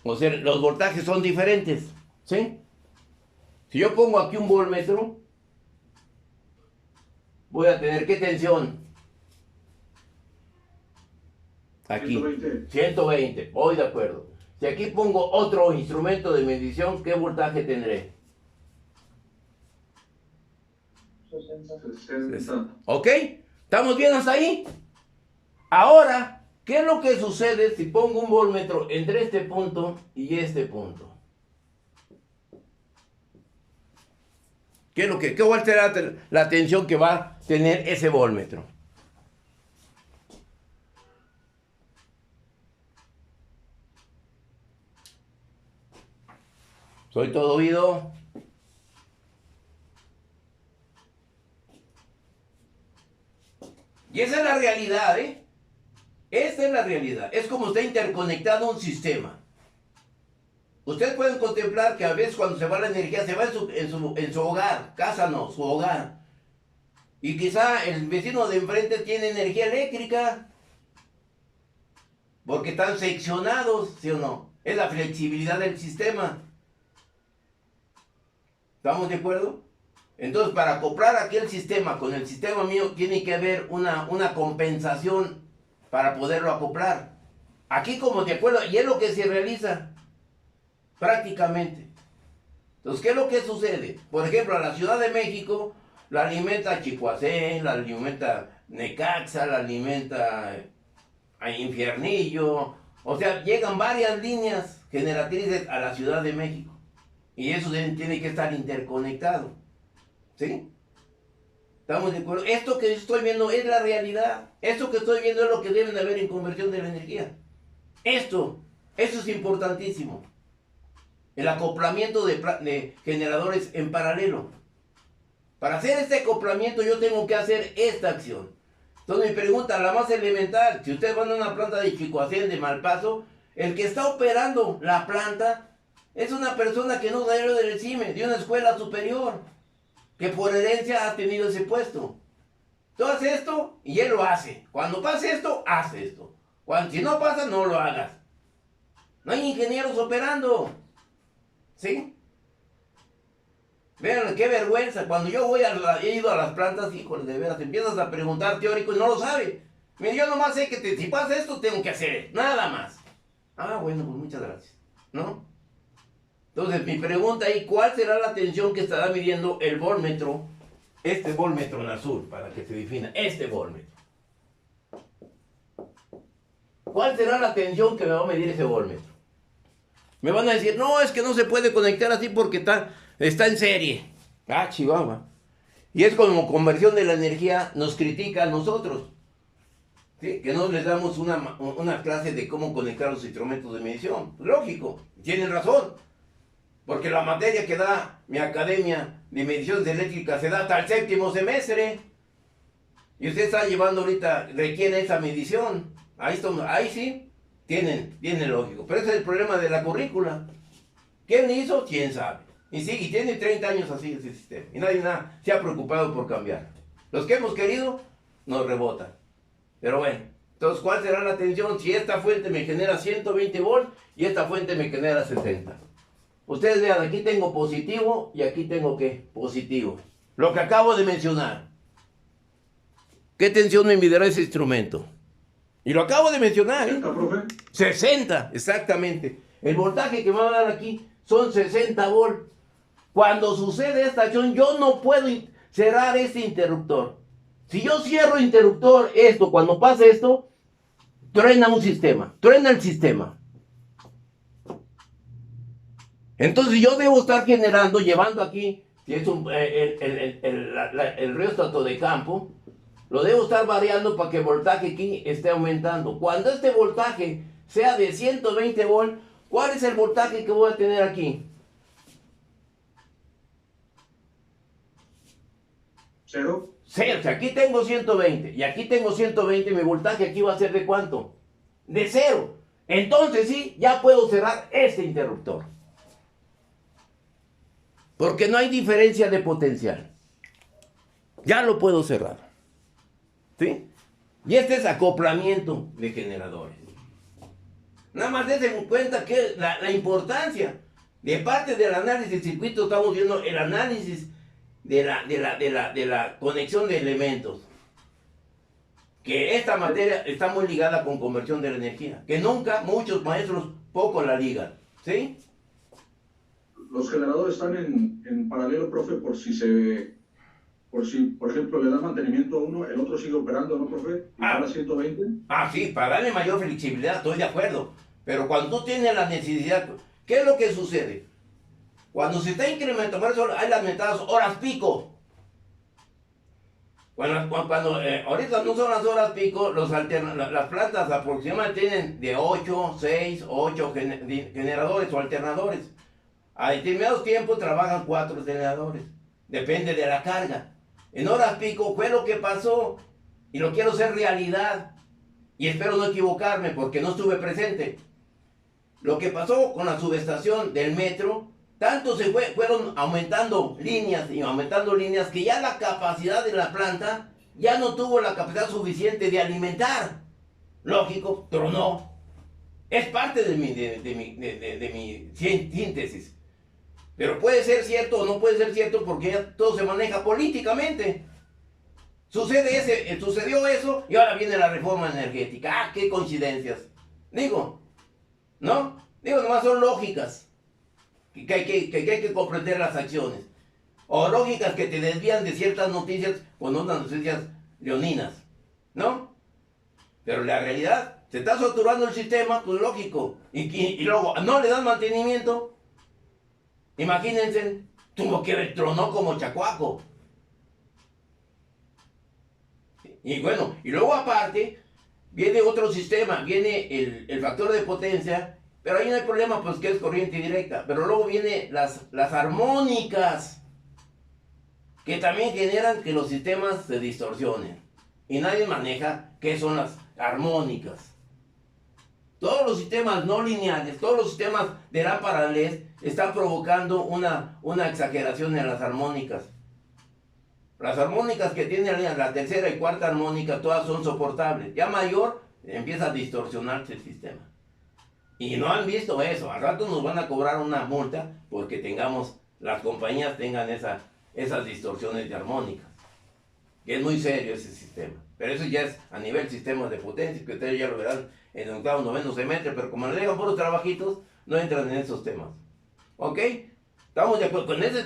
o sea, los voltajes son diferentes, ¿sí? Si yo pongo aquí un voltmetro, voy a tener, ¿qué tensión? Aquí, 120, voy de acuerdo. Si aquí pongo otro instrumento de medición, ¿qué voltaje tendré? 60. ¿Ok? ¿Estamos bien hasta ahí? Ahora, ¿qué es lo que sucede si pongo un voltmetro entre este punto y este punto? ¿Qué va a ser la tensión que va a tener ese voltmetro? ¿Soy todo oído? Y esa es la realidad, ¿eh? Esta es la realidad. Es como está interconectado un sistema. Ustedes pueden contemplar que a veces cuando se va la energía, se va en su hogar, casa no, su hogar. Y quizá el vecino de enfrente tiene energía eléctrica, porque están seccionados, ¿sí o no? Es la flexibilidad del sistema. ¿Estamos de acuerdo? Entonces, para acoplar aquí el sistema con el sistema mío, tiene que haber una compensación para poderlo acoplar. Aquí como de acuerdo, y es lo que se realiza prácticamente. Entonces, ¿qué es lo que sucede? Por ejemplo, a la Ciudad de México la alimenta Chicoacén, la alimenta Necaxa, la alimenta a Infiernillo. O sea, llegan varias líneas generatrices a la Ciudad de México. Y eso tiene que estar interconectado. ¿Sí? ¿Estamos de acuerdo? Esto que estoy viendo es la realidad. Esto que estoy viendo es lo que deben de haber en conversión de la energía. Eso es importantísimo. El acoplamiento de generadores en paralelo. Para hacer este acoplamiento yo tengo que hacer esta acción. Entonces mi pregunta, la más elemental, si ustedes van a una planta de Chicoacén, de Malpaso, el que está operando la planta es una persona que no salió del CIME, de una escuela superior, que por herencia ha tenido ese puesto. Tú haces esto y él lo hace. Cuando pase esto, haz esto. Si no pasa, no lo hagas. No hay ingenieros operando. ¿Sí? Vean, qué vergüenza. Cuando yo he ido a las plantas, híjole, de veras, te empiezas a preguntar teórico y no lo sabe. Mira, yo nomás sé que si pasa esto, tengo que hacer esto. Nada más. Ah, bueno, pues muchas gracias. ¿No? Entonces, mi pregunta ahí, ¿cuál será la tensión que estará midiendo el voltmetro? Este voltmetro en azul, para que se defina. Este voltmetro. ¿Cuál será la tensión que me va a medir ese voltmetro? Me van a decir, no, es que no se puede conectar así porque está en serie. Ah, chihuahua. Y es como conversión de la energía, nos critica a nosotros. ¿Sí? Que no les damos una clase de cómo conectar los instrumentos de medición. Lógico, tienen razón. Porque la materia que da mi academia de mediciones eléctricas se da hasta el 7º semestre. Y usted está llevando ahorita, requiere esa medición. Ahí sí, tiene lógico. Pero ese es el problema de la currícula. ¿Quién hizo? ¿Quién sabe? Y sí, y tiene 30 años así ese sistema. Y nadie se ha preocupado por cambiar. Los que hemos querido, nos rebotan. Pero bueno, entonces, ¿cuál será la tensión? Si esta fuente me genera 120 volts y esta fuente me genera 60. Ustedes vean, aquí tengo positivo y aquí tengo ¿qué? Positivo. Lo que acabo de mencionar. ¿Qué tensión me medirá ese instrumento? Y lo acabo de mencionar, ¿eh? 60, profe. 60, exactamente. El voltaje que me va a dar aquí son 60 volts. Cuando sucede esta acción, yo no puedo cerrar este interruptor. Si yo cierro interruptor, cuando pasa esto, truena un sistema, truena el sistema. Entonces yo debo estar generando, llevando aquí, si es el rióstato de campo, lo debo estar variando para que el voltaje aquí esté aumentando. Cuando este voltaje sea de 120 volts, ¿cuál es el voltaje que voy a tener aquí? 0. 0, o sea, aquí tengo 120 y aquí tengo 120, mi voltaje aquí va a ser ¿de cuánto? De 0. Entonces sí, ya puedo cerrar este interruptor. Porque no hay diferencia de potencial. Ya lo puedo cerrar. ¿Sí? Y este es acoplamiento de generadores. Nada más dense cuenta que la importancia de parte del análisis de circuito, estamos viendo el análisis de la conexión de elementos. Que esta materia está muy ligada con conversión de la energía. Que nunca, muchos maestros, poco la ligan. ¿Sí? Los generadores están en paralelo, profe, por si, por ejemplo, le dan mantenimiento a uno, el otro sigue operando, ¿no, profe? Y para 120. Ah, sí, para darle mayor flexibilidad, estoy de acuerdo. Pero cuando tú tienes la necesidad, ¿qué es lo que sucede? Cuando se está incrementando, por eso hay las metadas horas pico. Ahorita no son las horas pico, las plantas aproximadamente tienen de 8, 6, 8 generadores o alternadores. A determinados tiempos trabajan 4 generadores. Depende de la carga. En horas pico fue lo que pasó. Y lo quiero hacer realidad. Y espero no equivocarme porque no estuve presente. Lo que pasó con la subestación del metro, tanto fueron aumentando líneas que ya la capacidad de la planta ya no tuvo la capacidad suficiente de alimentar. Lógico, tronó. Es parte de mi síntesis. Pero puede ser cierto o no puede ser cierto porque ya todo se maneja políticamente. Sucedió eso y ahora viene la reforma energética. ¡Ah, qué coincidencias! Digo, ¿no? Nomás son lógicas. Que hay que comprender las acciones. O lógicas que te desvían de ciertas noticias con unas noticias leoninas. ¿No? Pero la realidad, se está saturando el sistema, pues lógico. Y luego no le dan mantenimiento. Imagínense, tuvo que ver, tronó como chacuaco. Y bueno, y luego aparte, viene otro sistema, viene el factor de potencia, pero ahí no hay problema, pues que es corriente directa. Pero luego viene las armónicas, que también generan que los sistemas se distorsionen. Y nadie maneja qué son las armónicas. Todos los sistemas no lineales, todos los sistemas de lámpara LED están provocando una exageración en las armónicas. Las armónicas que tienen la tercera y cuarta armónica, todas son soportables. Ya mayor, empieza a distorsionarse el sistema. Y no han visto eso. Al rato nos van a cobrar una multa porque las compañías tengan esas distorsiones de armónicas. Que es muy serio ese sistema. Pero eso ya es a nivel sistema de potencia, que ustedes ya lo verán en el octavo, noveno semestre, pero como le dejan puros trabajitos, no entran en esos temas. ¿Ok? Estamos de acuerdo con ese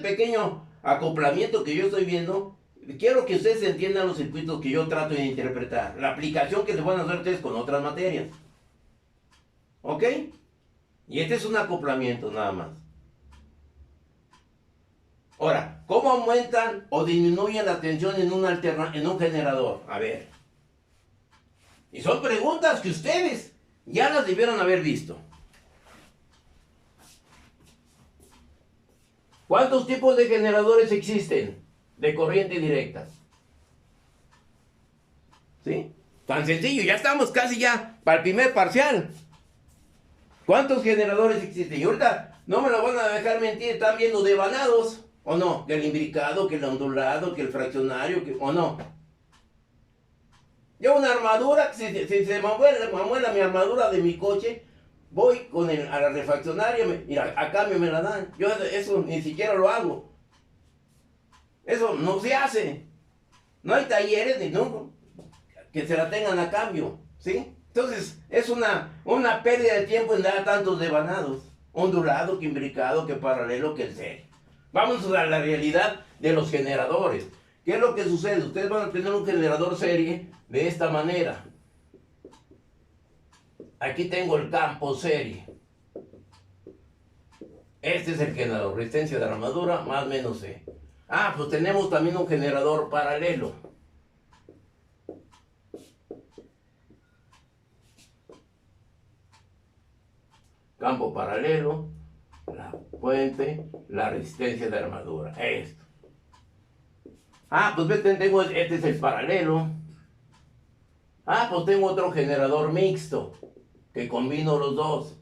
pequeño acoplamiento que yo estoy viendo. Quiero que ustedes entiendan los circuitos que yo trato de interpretar, la aplicación que les van a hacer ustedes con otras materias. ¿Ok? Y este es un acoplamiento nada más. Ahora, ¿cómo aumentan o disminuyen la tensión en un generador? A ver. Y son preguntas que ustedes ya las debieron haber visto. ¿Cuántos tipos de generadores existen de corriente directa? ¿Sí? Tan sencillo, ya estamos casi ya para el primer parcial. ¿Cuántos generadores existen? Y ahorita no me lo van a dejar mentir, están viendo devanados, ¿o no? Que el imbricado, que el ondulado, que el fraccionario, ¿o no? Yo una armadura, si se me muela mi armadura de mi coche, voy a la refaccionaria, mira, a cambio me la dan. Yo eso ni siquiera lo hago. Eso no se hace. No hay talleres ni nunca que se la tengan a cambio, ¿sí? Entonces, es una pérdida de tiempo en dar tantos devanados. Ondulado, que imbricado, que paralelo, que el serie. Vamos a la realidad de los generadores. ¿Qué es lo que sucede? Ustedes van a tener un generador serie de esta manera. Aquí tengo el campo serie. Este es el generador, resistencia de armadura más menos C. Ah, pues tenemos también un generador paralelo. Campo paralelo, la fuente, la resistencia de armadura. Esto. Ah, pues tengo, este es el paralelo. Ah, pues tengo otro generador mixto, que combino los dos.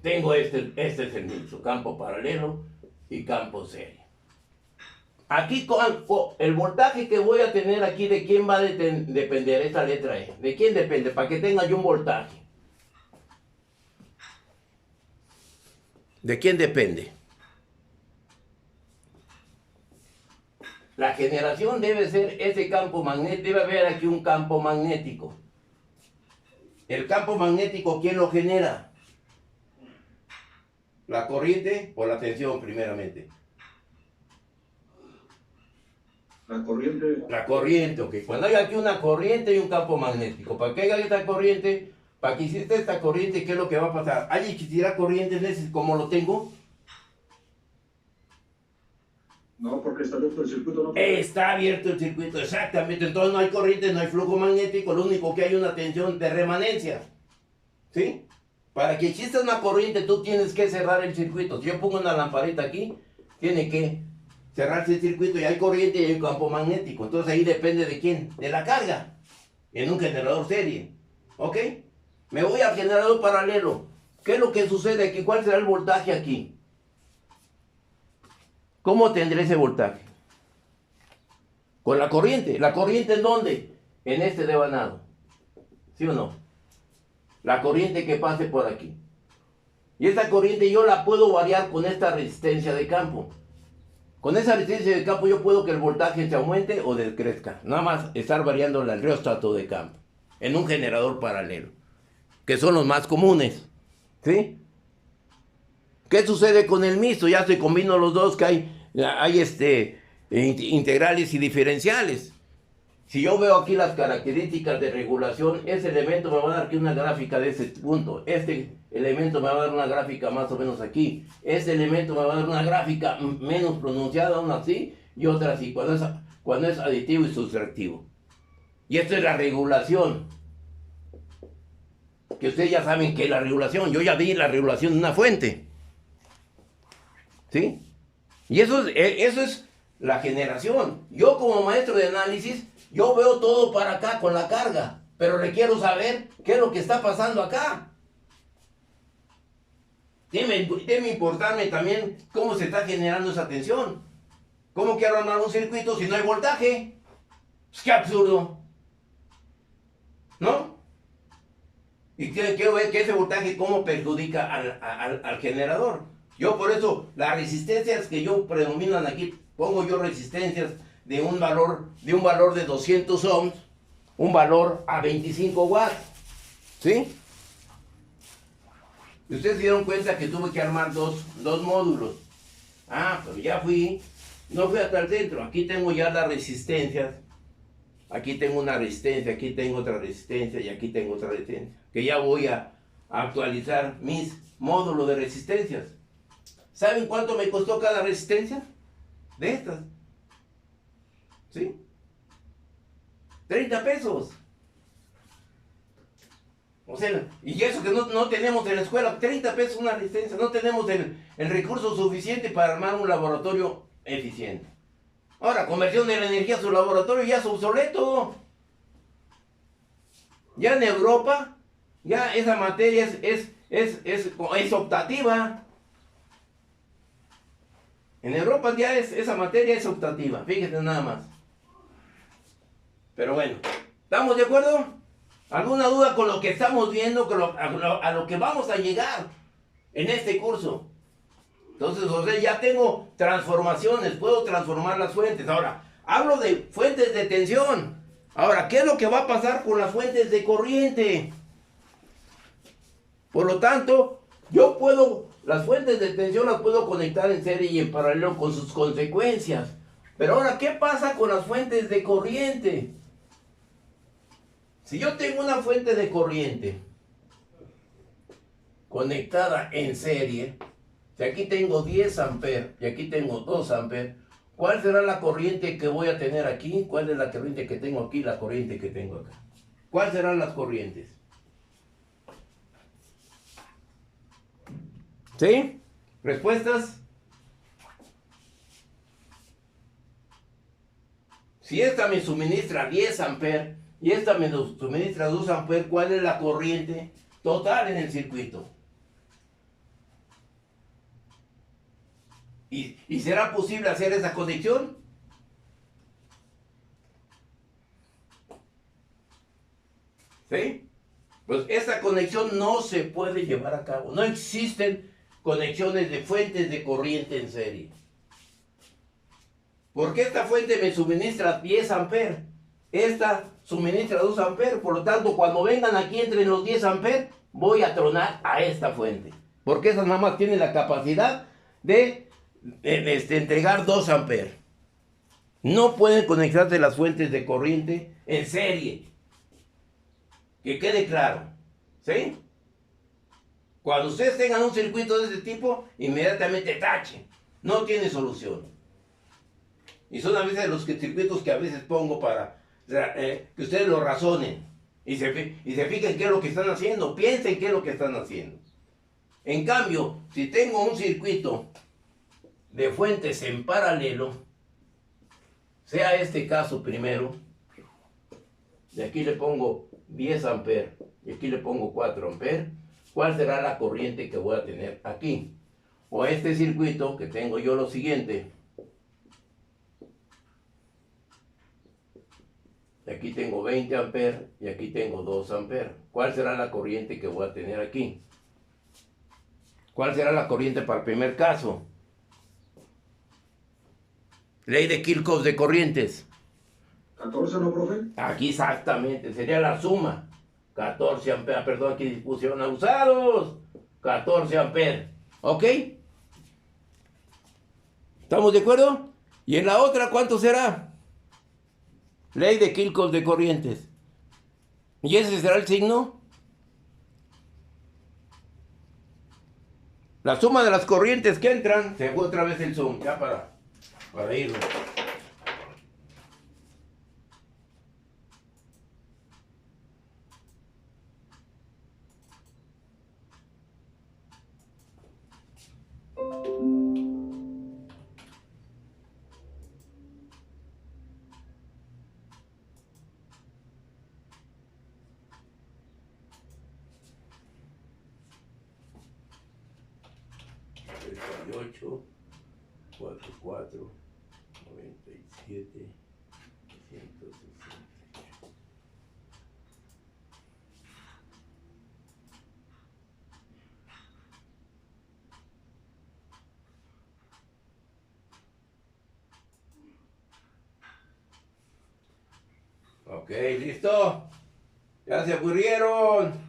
Tengo este es el mixto, campo paralelo y campo serie. Aquí el voltaje que voy a tener aquí, ¿de quién va a depender esta letra E? ¿De quién depende? Para que tenga yo un voltaje. ¿De quién depende? La generación debe ser ese campo magnético, debe haber aquí un campo magnético. El campo magnético, ¿quién lo genera? ¿La corriente o la tensión primeramente? La corriente. La corriente, ok. Cuando hay aquí una corriente y un campo magnético, para que haya esta corriente, para que exista esta corriente, ¿qué es lo que va a pasar? ¿Hay existirá corriente en ese como lo tengo? No, porque está abierto el circuito, ¿no? Está abierto el circuito, exactamente. Entonces no hay corriente, no hay flujo magnético, lo único que hay es una tensión de remanencia. ¿Sí? Para que exista una corriente, tú tienes que cerrar el circuito. Si yo pongo una lamparita aquí, tiene que cerrarse el circuito y hay corriente y hay un campo magnético. Entonces ahí depende de quién, de la carga, en un generador serie. ¿Ok? Me voy al generador paralelo. ¿Qué es lo que sucede aquí? ¿Cuál será el voltaje aquí? ¿Cómo tendré ese voltaje? Con la corriente. ¿La corriente en dónde? En este devanado. ¿Sí o no? La corriente que pase por aquí. Y esta corriente yo la puedo variar con esta resistencia de campo. Con esa resistencia de campo yo puedo que el voltaje se aumente o decrezca. Nada más estar variando el rheostato de campo. En un generador paralelo. Que son los más comunes. ¿Sí? ¿Qué sucede con el mixto? Ya se combino los dos, que hay integrales y diferenciales. Si yo veo aquí las características de regulación, ese elemento me va a dar aquí una gráfica de ese punto. Este elemento me va a dar una gráfica más o menos aquí. Este elemento me va a dar una gráfica menos pronunciada, aún así, y otra así, cuando es aditivo y sustractivo. Y esto es la regulación. Que ustedes ya saben que es la regulación. Yo ya vi la regulación de una fuente. ¿Sí? Y eso es la generación. Yo como maestro de análisis, yo veo todo para acá con la carga, pero requiero saber qué es lo que está pasando acá. Debe importarme también cómo se está generando esa tensión. ¿Cómo quiero armar un circuito si no hay voltaje? Pues qué absurdo. ¿No? Y quiero ver que ese voltaje cómo perjudica al generador. Yo por eso, las resistencias que yo predominan aquí, pongo yo resistencias de un valor de 200 ohms, un valor a 25 watts. ¿Sí? Y ustedes se dieron cuenta que tuve que armar dos módulos. Ah, pero ya no fui hasta el centro. Aquí tengo ya las resistencias. Aquí tengo una resistencia, aquí tengo otra resistencia y aquí tengo otra resistencia. Que ya voy a actualizar mis módulos de resistencias. ¿Saben cuánto me costó cada resistencia? De estas. ¿Sí? 30 pesos. O sea, y eso que no tenemos en la escuela, 30 pesos una resistencia. No tenemos el recurso suficiente para armar un laboratorio eficiente. Ahora, conversión de la energía a su laboratorio ya es obsoleto. Ya en Europa, ya esa materia es optativa. En Europa ya esa materia es optativa, fíjense nada más. Pero bueno, ¿estamos de acuerdo? ¿Alguna duda con lo que estamos viendo, a lo que vamos a llegar en este curso? Entonces, o sea, ya tengo transformaciones, puedo transformar las fuentes. Ahora, hablo de fuentes de tensión. Ahora, ¿qué es lo que va a pasar con las fuentes de corriente? Por lo tanto, las fuentes de tensión las puedo conectar en serie y en paralelo con sus consecuencias. Pero ahora, ¿qué pasa con las fuentes de corriente? Si yo tengo una fuente de corriente conectada en serie, si aquí tengo 10 amperes y aquí tengo 2 amperes, ¿cuál será la corriente que voy a tener aquí? ¿Cuál es la corriente que tengo aquí y la corriente que tengo acá? ¿Cuáles serán las corrientes? ¿Sí? ¿Respuestas? Si esta me suministra 10 amperes y esta me suministra 2 amperes, ¿cuál es la corriente total en el circuito? ¿Y será posible hacer esa conexión? ¿Sí? Pues esa conexión no se puede llevar a cabo. No existen conexiones de fuentes de corriente en serie. Porque esta fuente me suministra 10 amperes. Esta suministra 2 amperes. Por lo tanto, cuando vengan aquí entre los 10 amperes, voy a tronar a esta fuente. Porque esas nada más tienen la capacidad de entregar 2 amperes. No pueden conectarse las fuentes de corriente en serie. Que quede claro. ¿Sí? Cuando ustedes tengan un circuito de ese tipo, inmediatamente tachen. No tiene solución. Y son a veces los circuitos que a veces pongo para que ustedes lo razonen. Y se fijen qué es lo que están haciendo. Piensen qué es lo que están haciendo. En cambio, si tengo un circuito de fuentes en paralelo, sea este caso primero, de aquí le pongo 10 amperes y aquí le pongo 4 amperes, ¿cuál será la corriente que voy a tener aquí? O este circuito que tengo yo lo siguiente, aquí tengo 20 amperes y aquí tengo 2 amperes, ¿cuál será la corriente que voy a tener aquí? ¿Cuál será la corriente para el primer caso? Ley de Kirchhoff de corrientes. 14, ¿no, profe? Aquí exactamente, sería la suma. 14 amperes, perdón, aquí pusieron abusados. 14 amperes, ¿ok? ¿Estamos de acuerdo? ¿Y en la otra cuánto será? Ley de Kirchhoff de corrientes. ¿Y ese será el signo? La suma de las corrientes que entran. Se fue otra vez el zoom, ya para irlo. Ocho, 44, 97, 160. Ok, listo. Ya se aburrieron.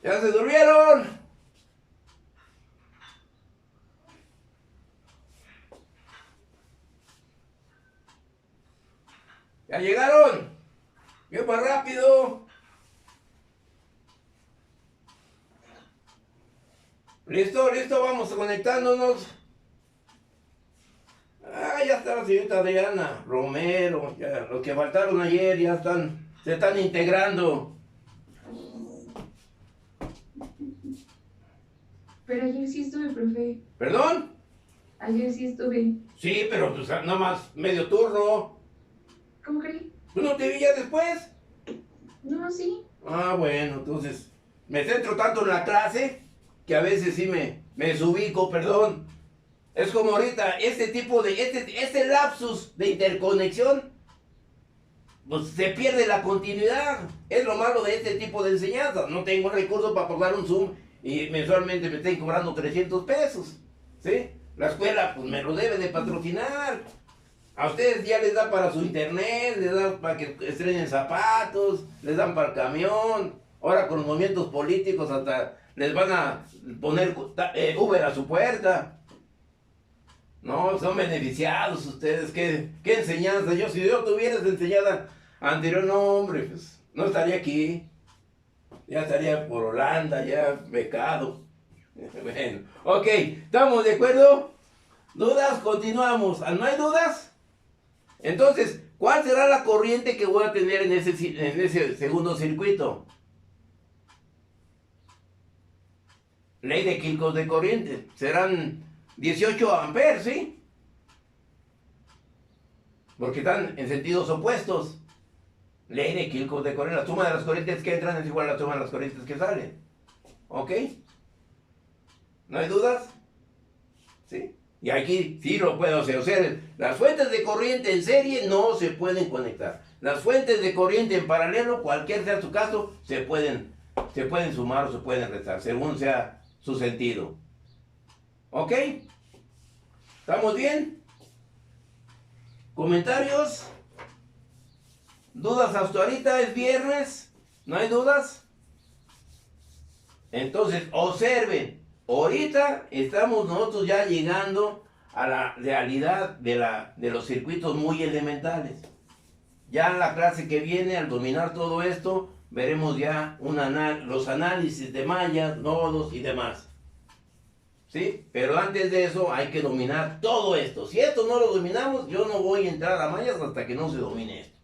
¡Ya se durmieron! ¡Ya llegaron! ¡Qué más rápido! Listo, vamos conectándonos. Ah, ya está la señorita Adriana Romero. Ya, los que faltaron ayer ya se están integrando. Pero ayer sí estuve, profe. ¿Perdón? Ayer sí estuve. Sí, pero pues nada más medio turno. ¿Cómo creí? ¿Tú no te vi ya después? No, sí. Ah, bueno, entonces me centro tanto en la clase que a veces sí me desubico, perdón. Es como ahorita, este lapsus de interconexión, pues se pierde la continuidad. Es lo malo de este tipo de enseñanza. No tengo recursos para pagar un Zoom y mensualmente me estén cobrando 300 pesos. ¿Sí? La escuela pues me lo debe de patrocinar. A ustedes ya les da para su internet, les da para que estrenen zapatos, les dan para el camión. Ahora con los movimientos políticos hasta les van a poner Uber a su puerta. No, son beneficiados ustedes. ¿Qué enseñanza? Si yo tuviera esa enseñanza anterior, no hombre, pues no estaría aquí. Ya estaría por Holanda, ya becado. Bueno, ok, ¿estamos de acuerdo? ¿Dudas? Continuamos. ¿No hay dudas? Entonces, ¿cuál será la corriente que voy a tener en ese segundo circuito? Ley de Kirchhoff de corriente. Serán 18 amperes, ¿sí? Porque están en sentidos opuestos. Ley de Kirchhoff de corriente. La suma de las corrientes que entran es igual a la suma de las corrientes que salen. ¿Ok? ¿No hay dudas? ¿Sí? Y aquí sí lo puedo hacer. O sea, las fuentes de corriente en serie no se pueden conectar. Las fuentes de corriente en paralelo, cualquier sea su caso, se pueden sumar o se pueden restar, según sea su sentido. ¿Ok? ¿Estamos bien? ¿Comentarios? ¿Dudas hasta ahorita? ¿Es viernes? ¿No hay dudas? Entonces, observen. Ahorita estamos nosotros ya llegando a la realidad de los circuitos muy elementales. Ya en la clase que viene, al dominar todo esto, veremos ya los análisis de mallas, nodos y demás. ¿Sí? Pero antes de eso hay que dominar todo esto. Si esto no lo dominamos, yo no voy a entrar a mallas hasta que no se domine esto.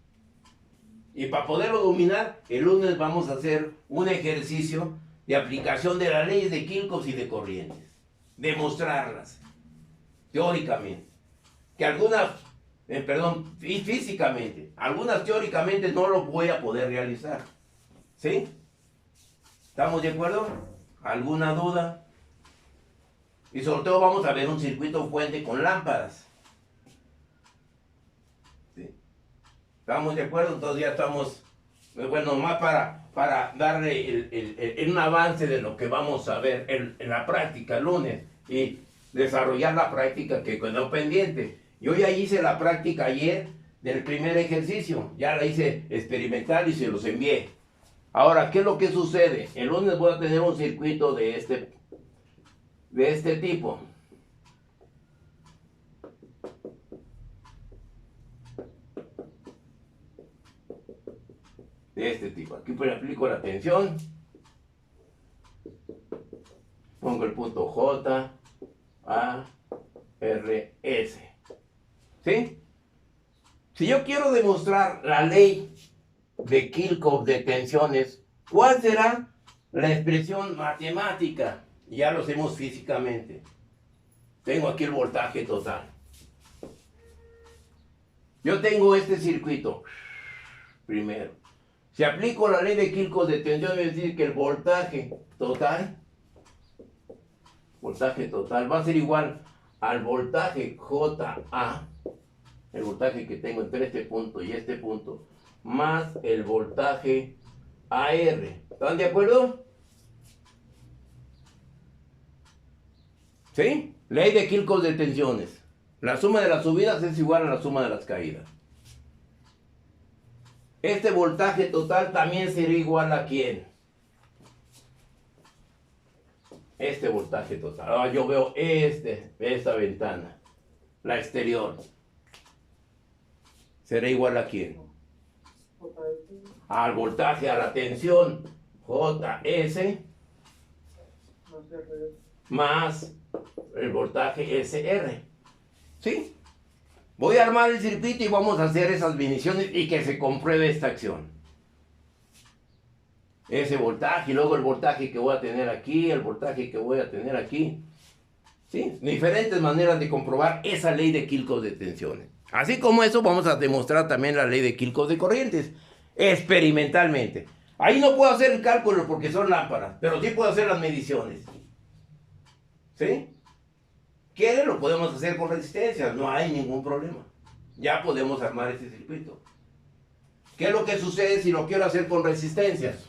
Y para poderlo dominar, el lunes vamos a hacer un ejercicio de aplicación de las leyes de Kirchhoff y de corrientes. Demostrarlas, teóricamente. Que algunas, físicamente, algunas teóricamente no lo voy a poder realizar. ¿Sí? ¿Estamos de acuerdo? ¿Alguna duda? Y sobre todo vamos a ver un circuito fuente con lámparas. ¿Sí? ¿Estamos de acuerdo? Entonces ya estamos, bueno, más para darle un avance de lo que vamos a ver en la práctica el lunes y desarrollar la práctica que quedó pendiente. Yo ya hice la práctica ayer del primer ejercicio, ya la hice experimental y se los envié. Ahora, ¿qué es lo que sucede? El lunes voy a tener un circuito de este tipo. de este tipo. Aquí pues aplico la tensión. Pongo el punto J, A, R, S. ¿Sí? Si yo quiero demostrar la ley de Kirchhoff de tensiones, ¿cuál será la expresión matemática? Ya lo hacemos físicamente. Tengo aquí el voltaje total. Yo tengo este circuito. Primero, si aplico la ley de Kirchhoff de tensión, es decir que el voltaje total va a ser igual al voltaje JA, el voltaje que tengo entre este punto y este punto, más el voltaje AR. ¿Están de acuerdo? ¿Sí? Ley de Kirchhoff de tensiones. La suma de las subidas es igual a la suma de las caídas. Este voltaje total también será igual a ¿quién? Este voltaje total. Yo veo esta ventana, la exterior. ¿Será igual a quién? Al voltaje, a la tensión JS más el voltaje SR. ¿Sí? Voy a armar el circuito y vamos a hacer esas mediciones y que se compruebe esta acción. Ese voltaje y luego el voltaje que voy a tener aquí, el voltaje que voy a tener aquí. ¿Sí? Diferentes maneras de comprobar esa ley de Kirchhoff de tensiones. Así como eso vamos a demostrar también la ley de Kirchhoff de corrientes, experimentalmente. Ahí no puedo hacer el cálculo porque son lámparas, pero sí puedo hacer las mediciones. ¿Sí? ¿Quieren? Lo podemos hacer con resistencias, no hay ningún problema. Ya podemos armar este circuito. ¿Qué es lo que sucede si lo quiero hacer con resistencias?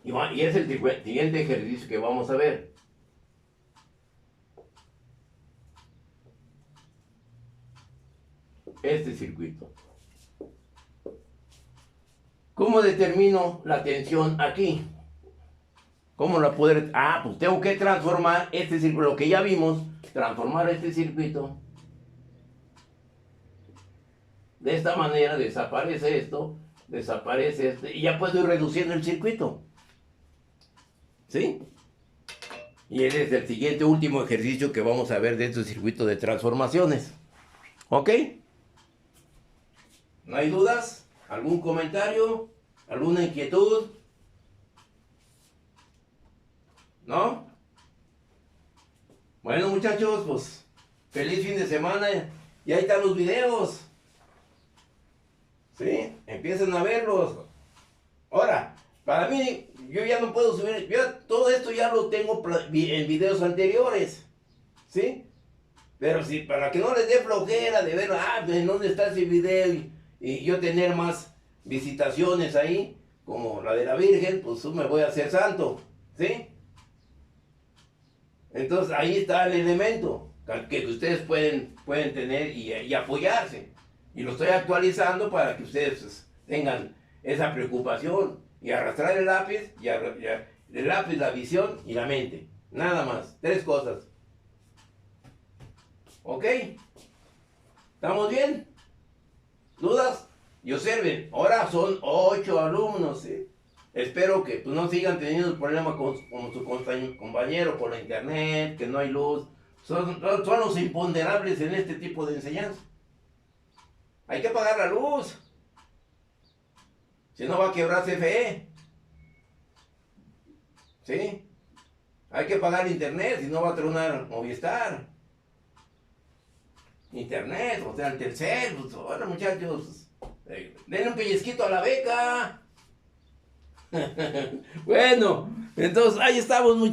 Y es el siguiente ejercicio que vamos a ver. Este circuito. ¿Cómo determino la tensión aquí? ¿Cómo la puedo? Pues tengo que transformar este circuito, lo que ya vimos, transformar este circuito. De esta manera desaparece esto, desaparece este, y ya puedo ir reduciendo el circuito. ¿Sí? Y ese es el siguiente último ejercicio que vamos a ver de este circuito de transformaciones. ¿Ok? ¿No hay dudas? ¿Algún comentario? ¿Alguna inquietud? ¿No? Bueno, muchachos, pues feliz fin de semana. Y ahí están los videos. ¿Sí? Empiecen a verlos. Ahora, para mí, yo ya no puedo subir. Todo esto ya lo tengo en videos anteriores. ¿Sí? Pero si para que no les dé flojera de ver, ¿en dónde está ese video? Y yo tener más visitaciones ahí, como la de la Virgen, pues me voy a hacer santo. ¿Sí? Entonces ahí está el elemento que ustedes pueden tener y apoyarse. Y lo estoy actualizando para que ustedes pues, tengan esa preocupación y arrastrar el lápiz, el lápiz, la visión y la mente. Nada más, 3 cosas. ¿Ok? ¿Estamos bien? ¿Dudas? Y observen, ahora son 8 alumnos, ¿sí? Espero que pues, no sigan teniendo problemas con su compañero por la internet, que no hay luz. Son los imponderables en este tipo de enseñanza. Hay que apagar la luz. Si no va a quebrar CFE. ¿Sí? Hay que pagar internet, si no va a tronar Movistar. Internet, o sea, el Telcel. Pues, ahora muchachos, denle un pellizquito a la beca. Bueno, entonces ahí estamos, muchachos.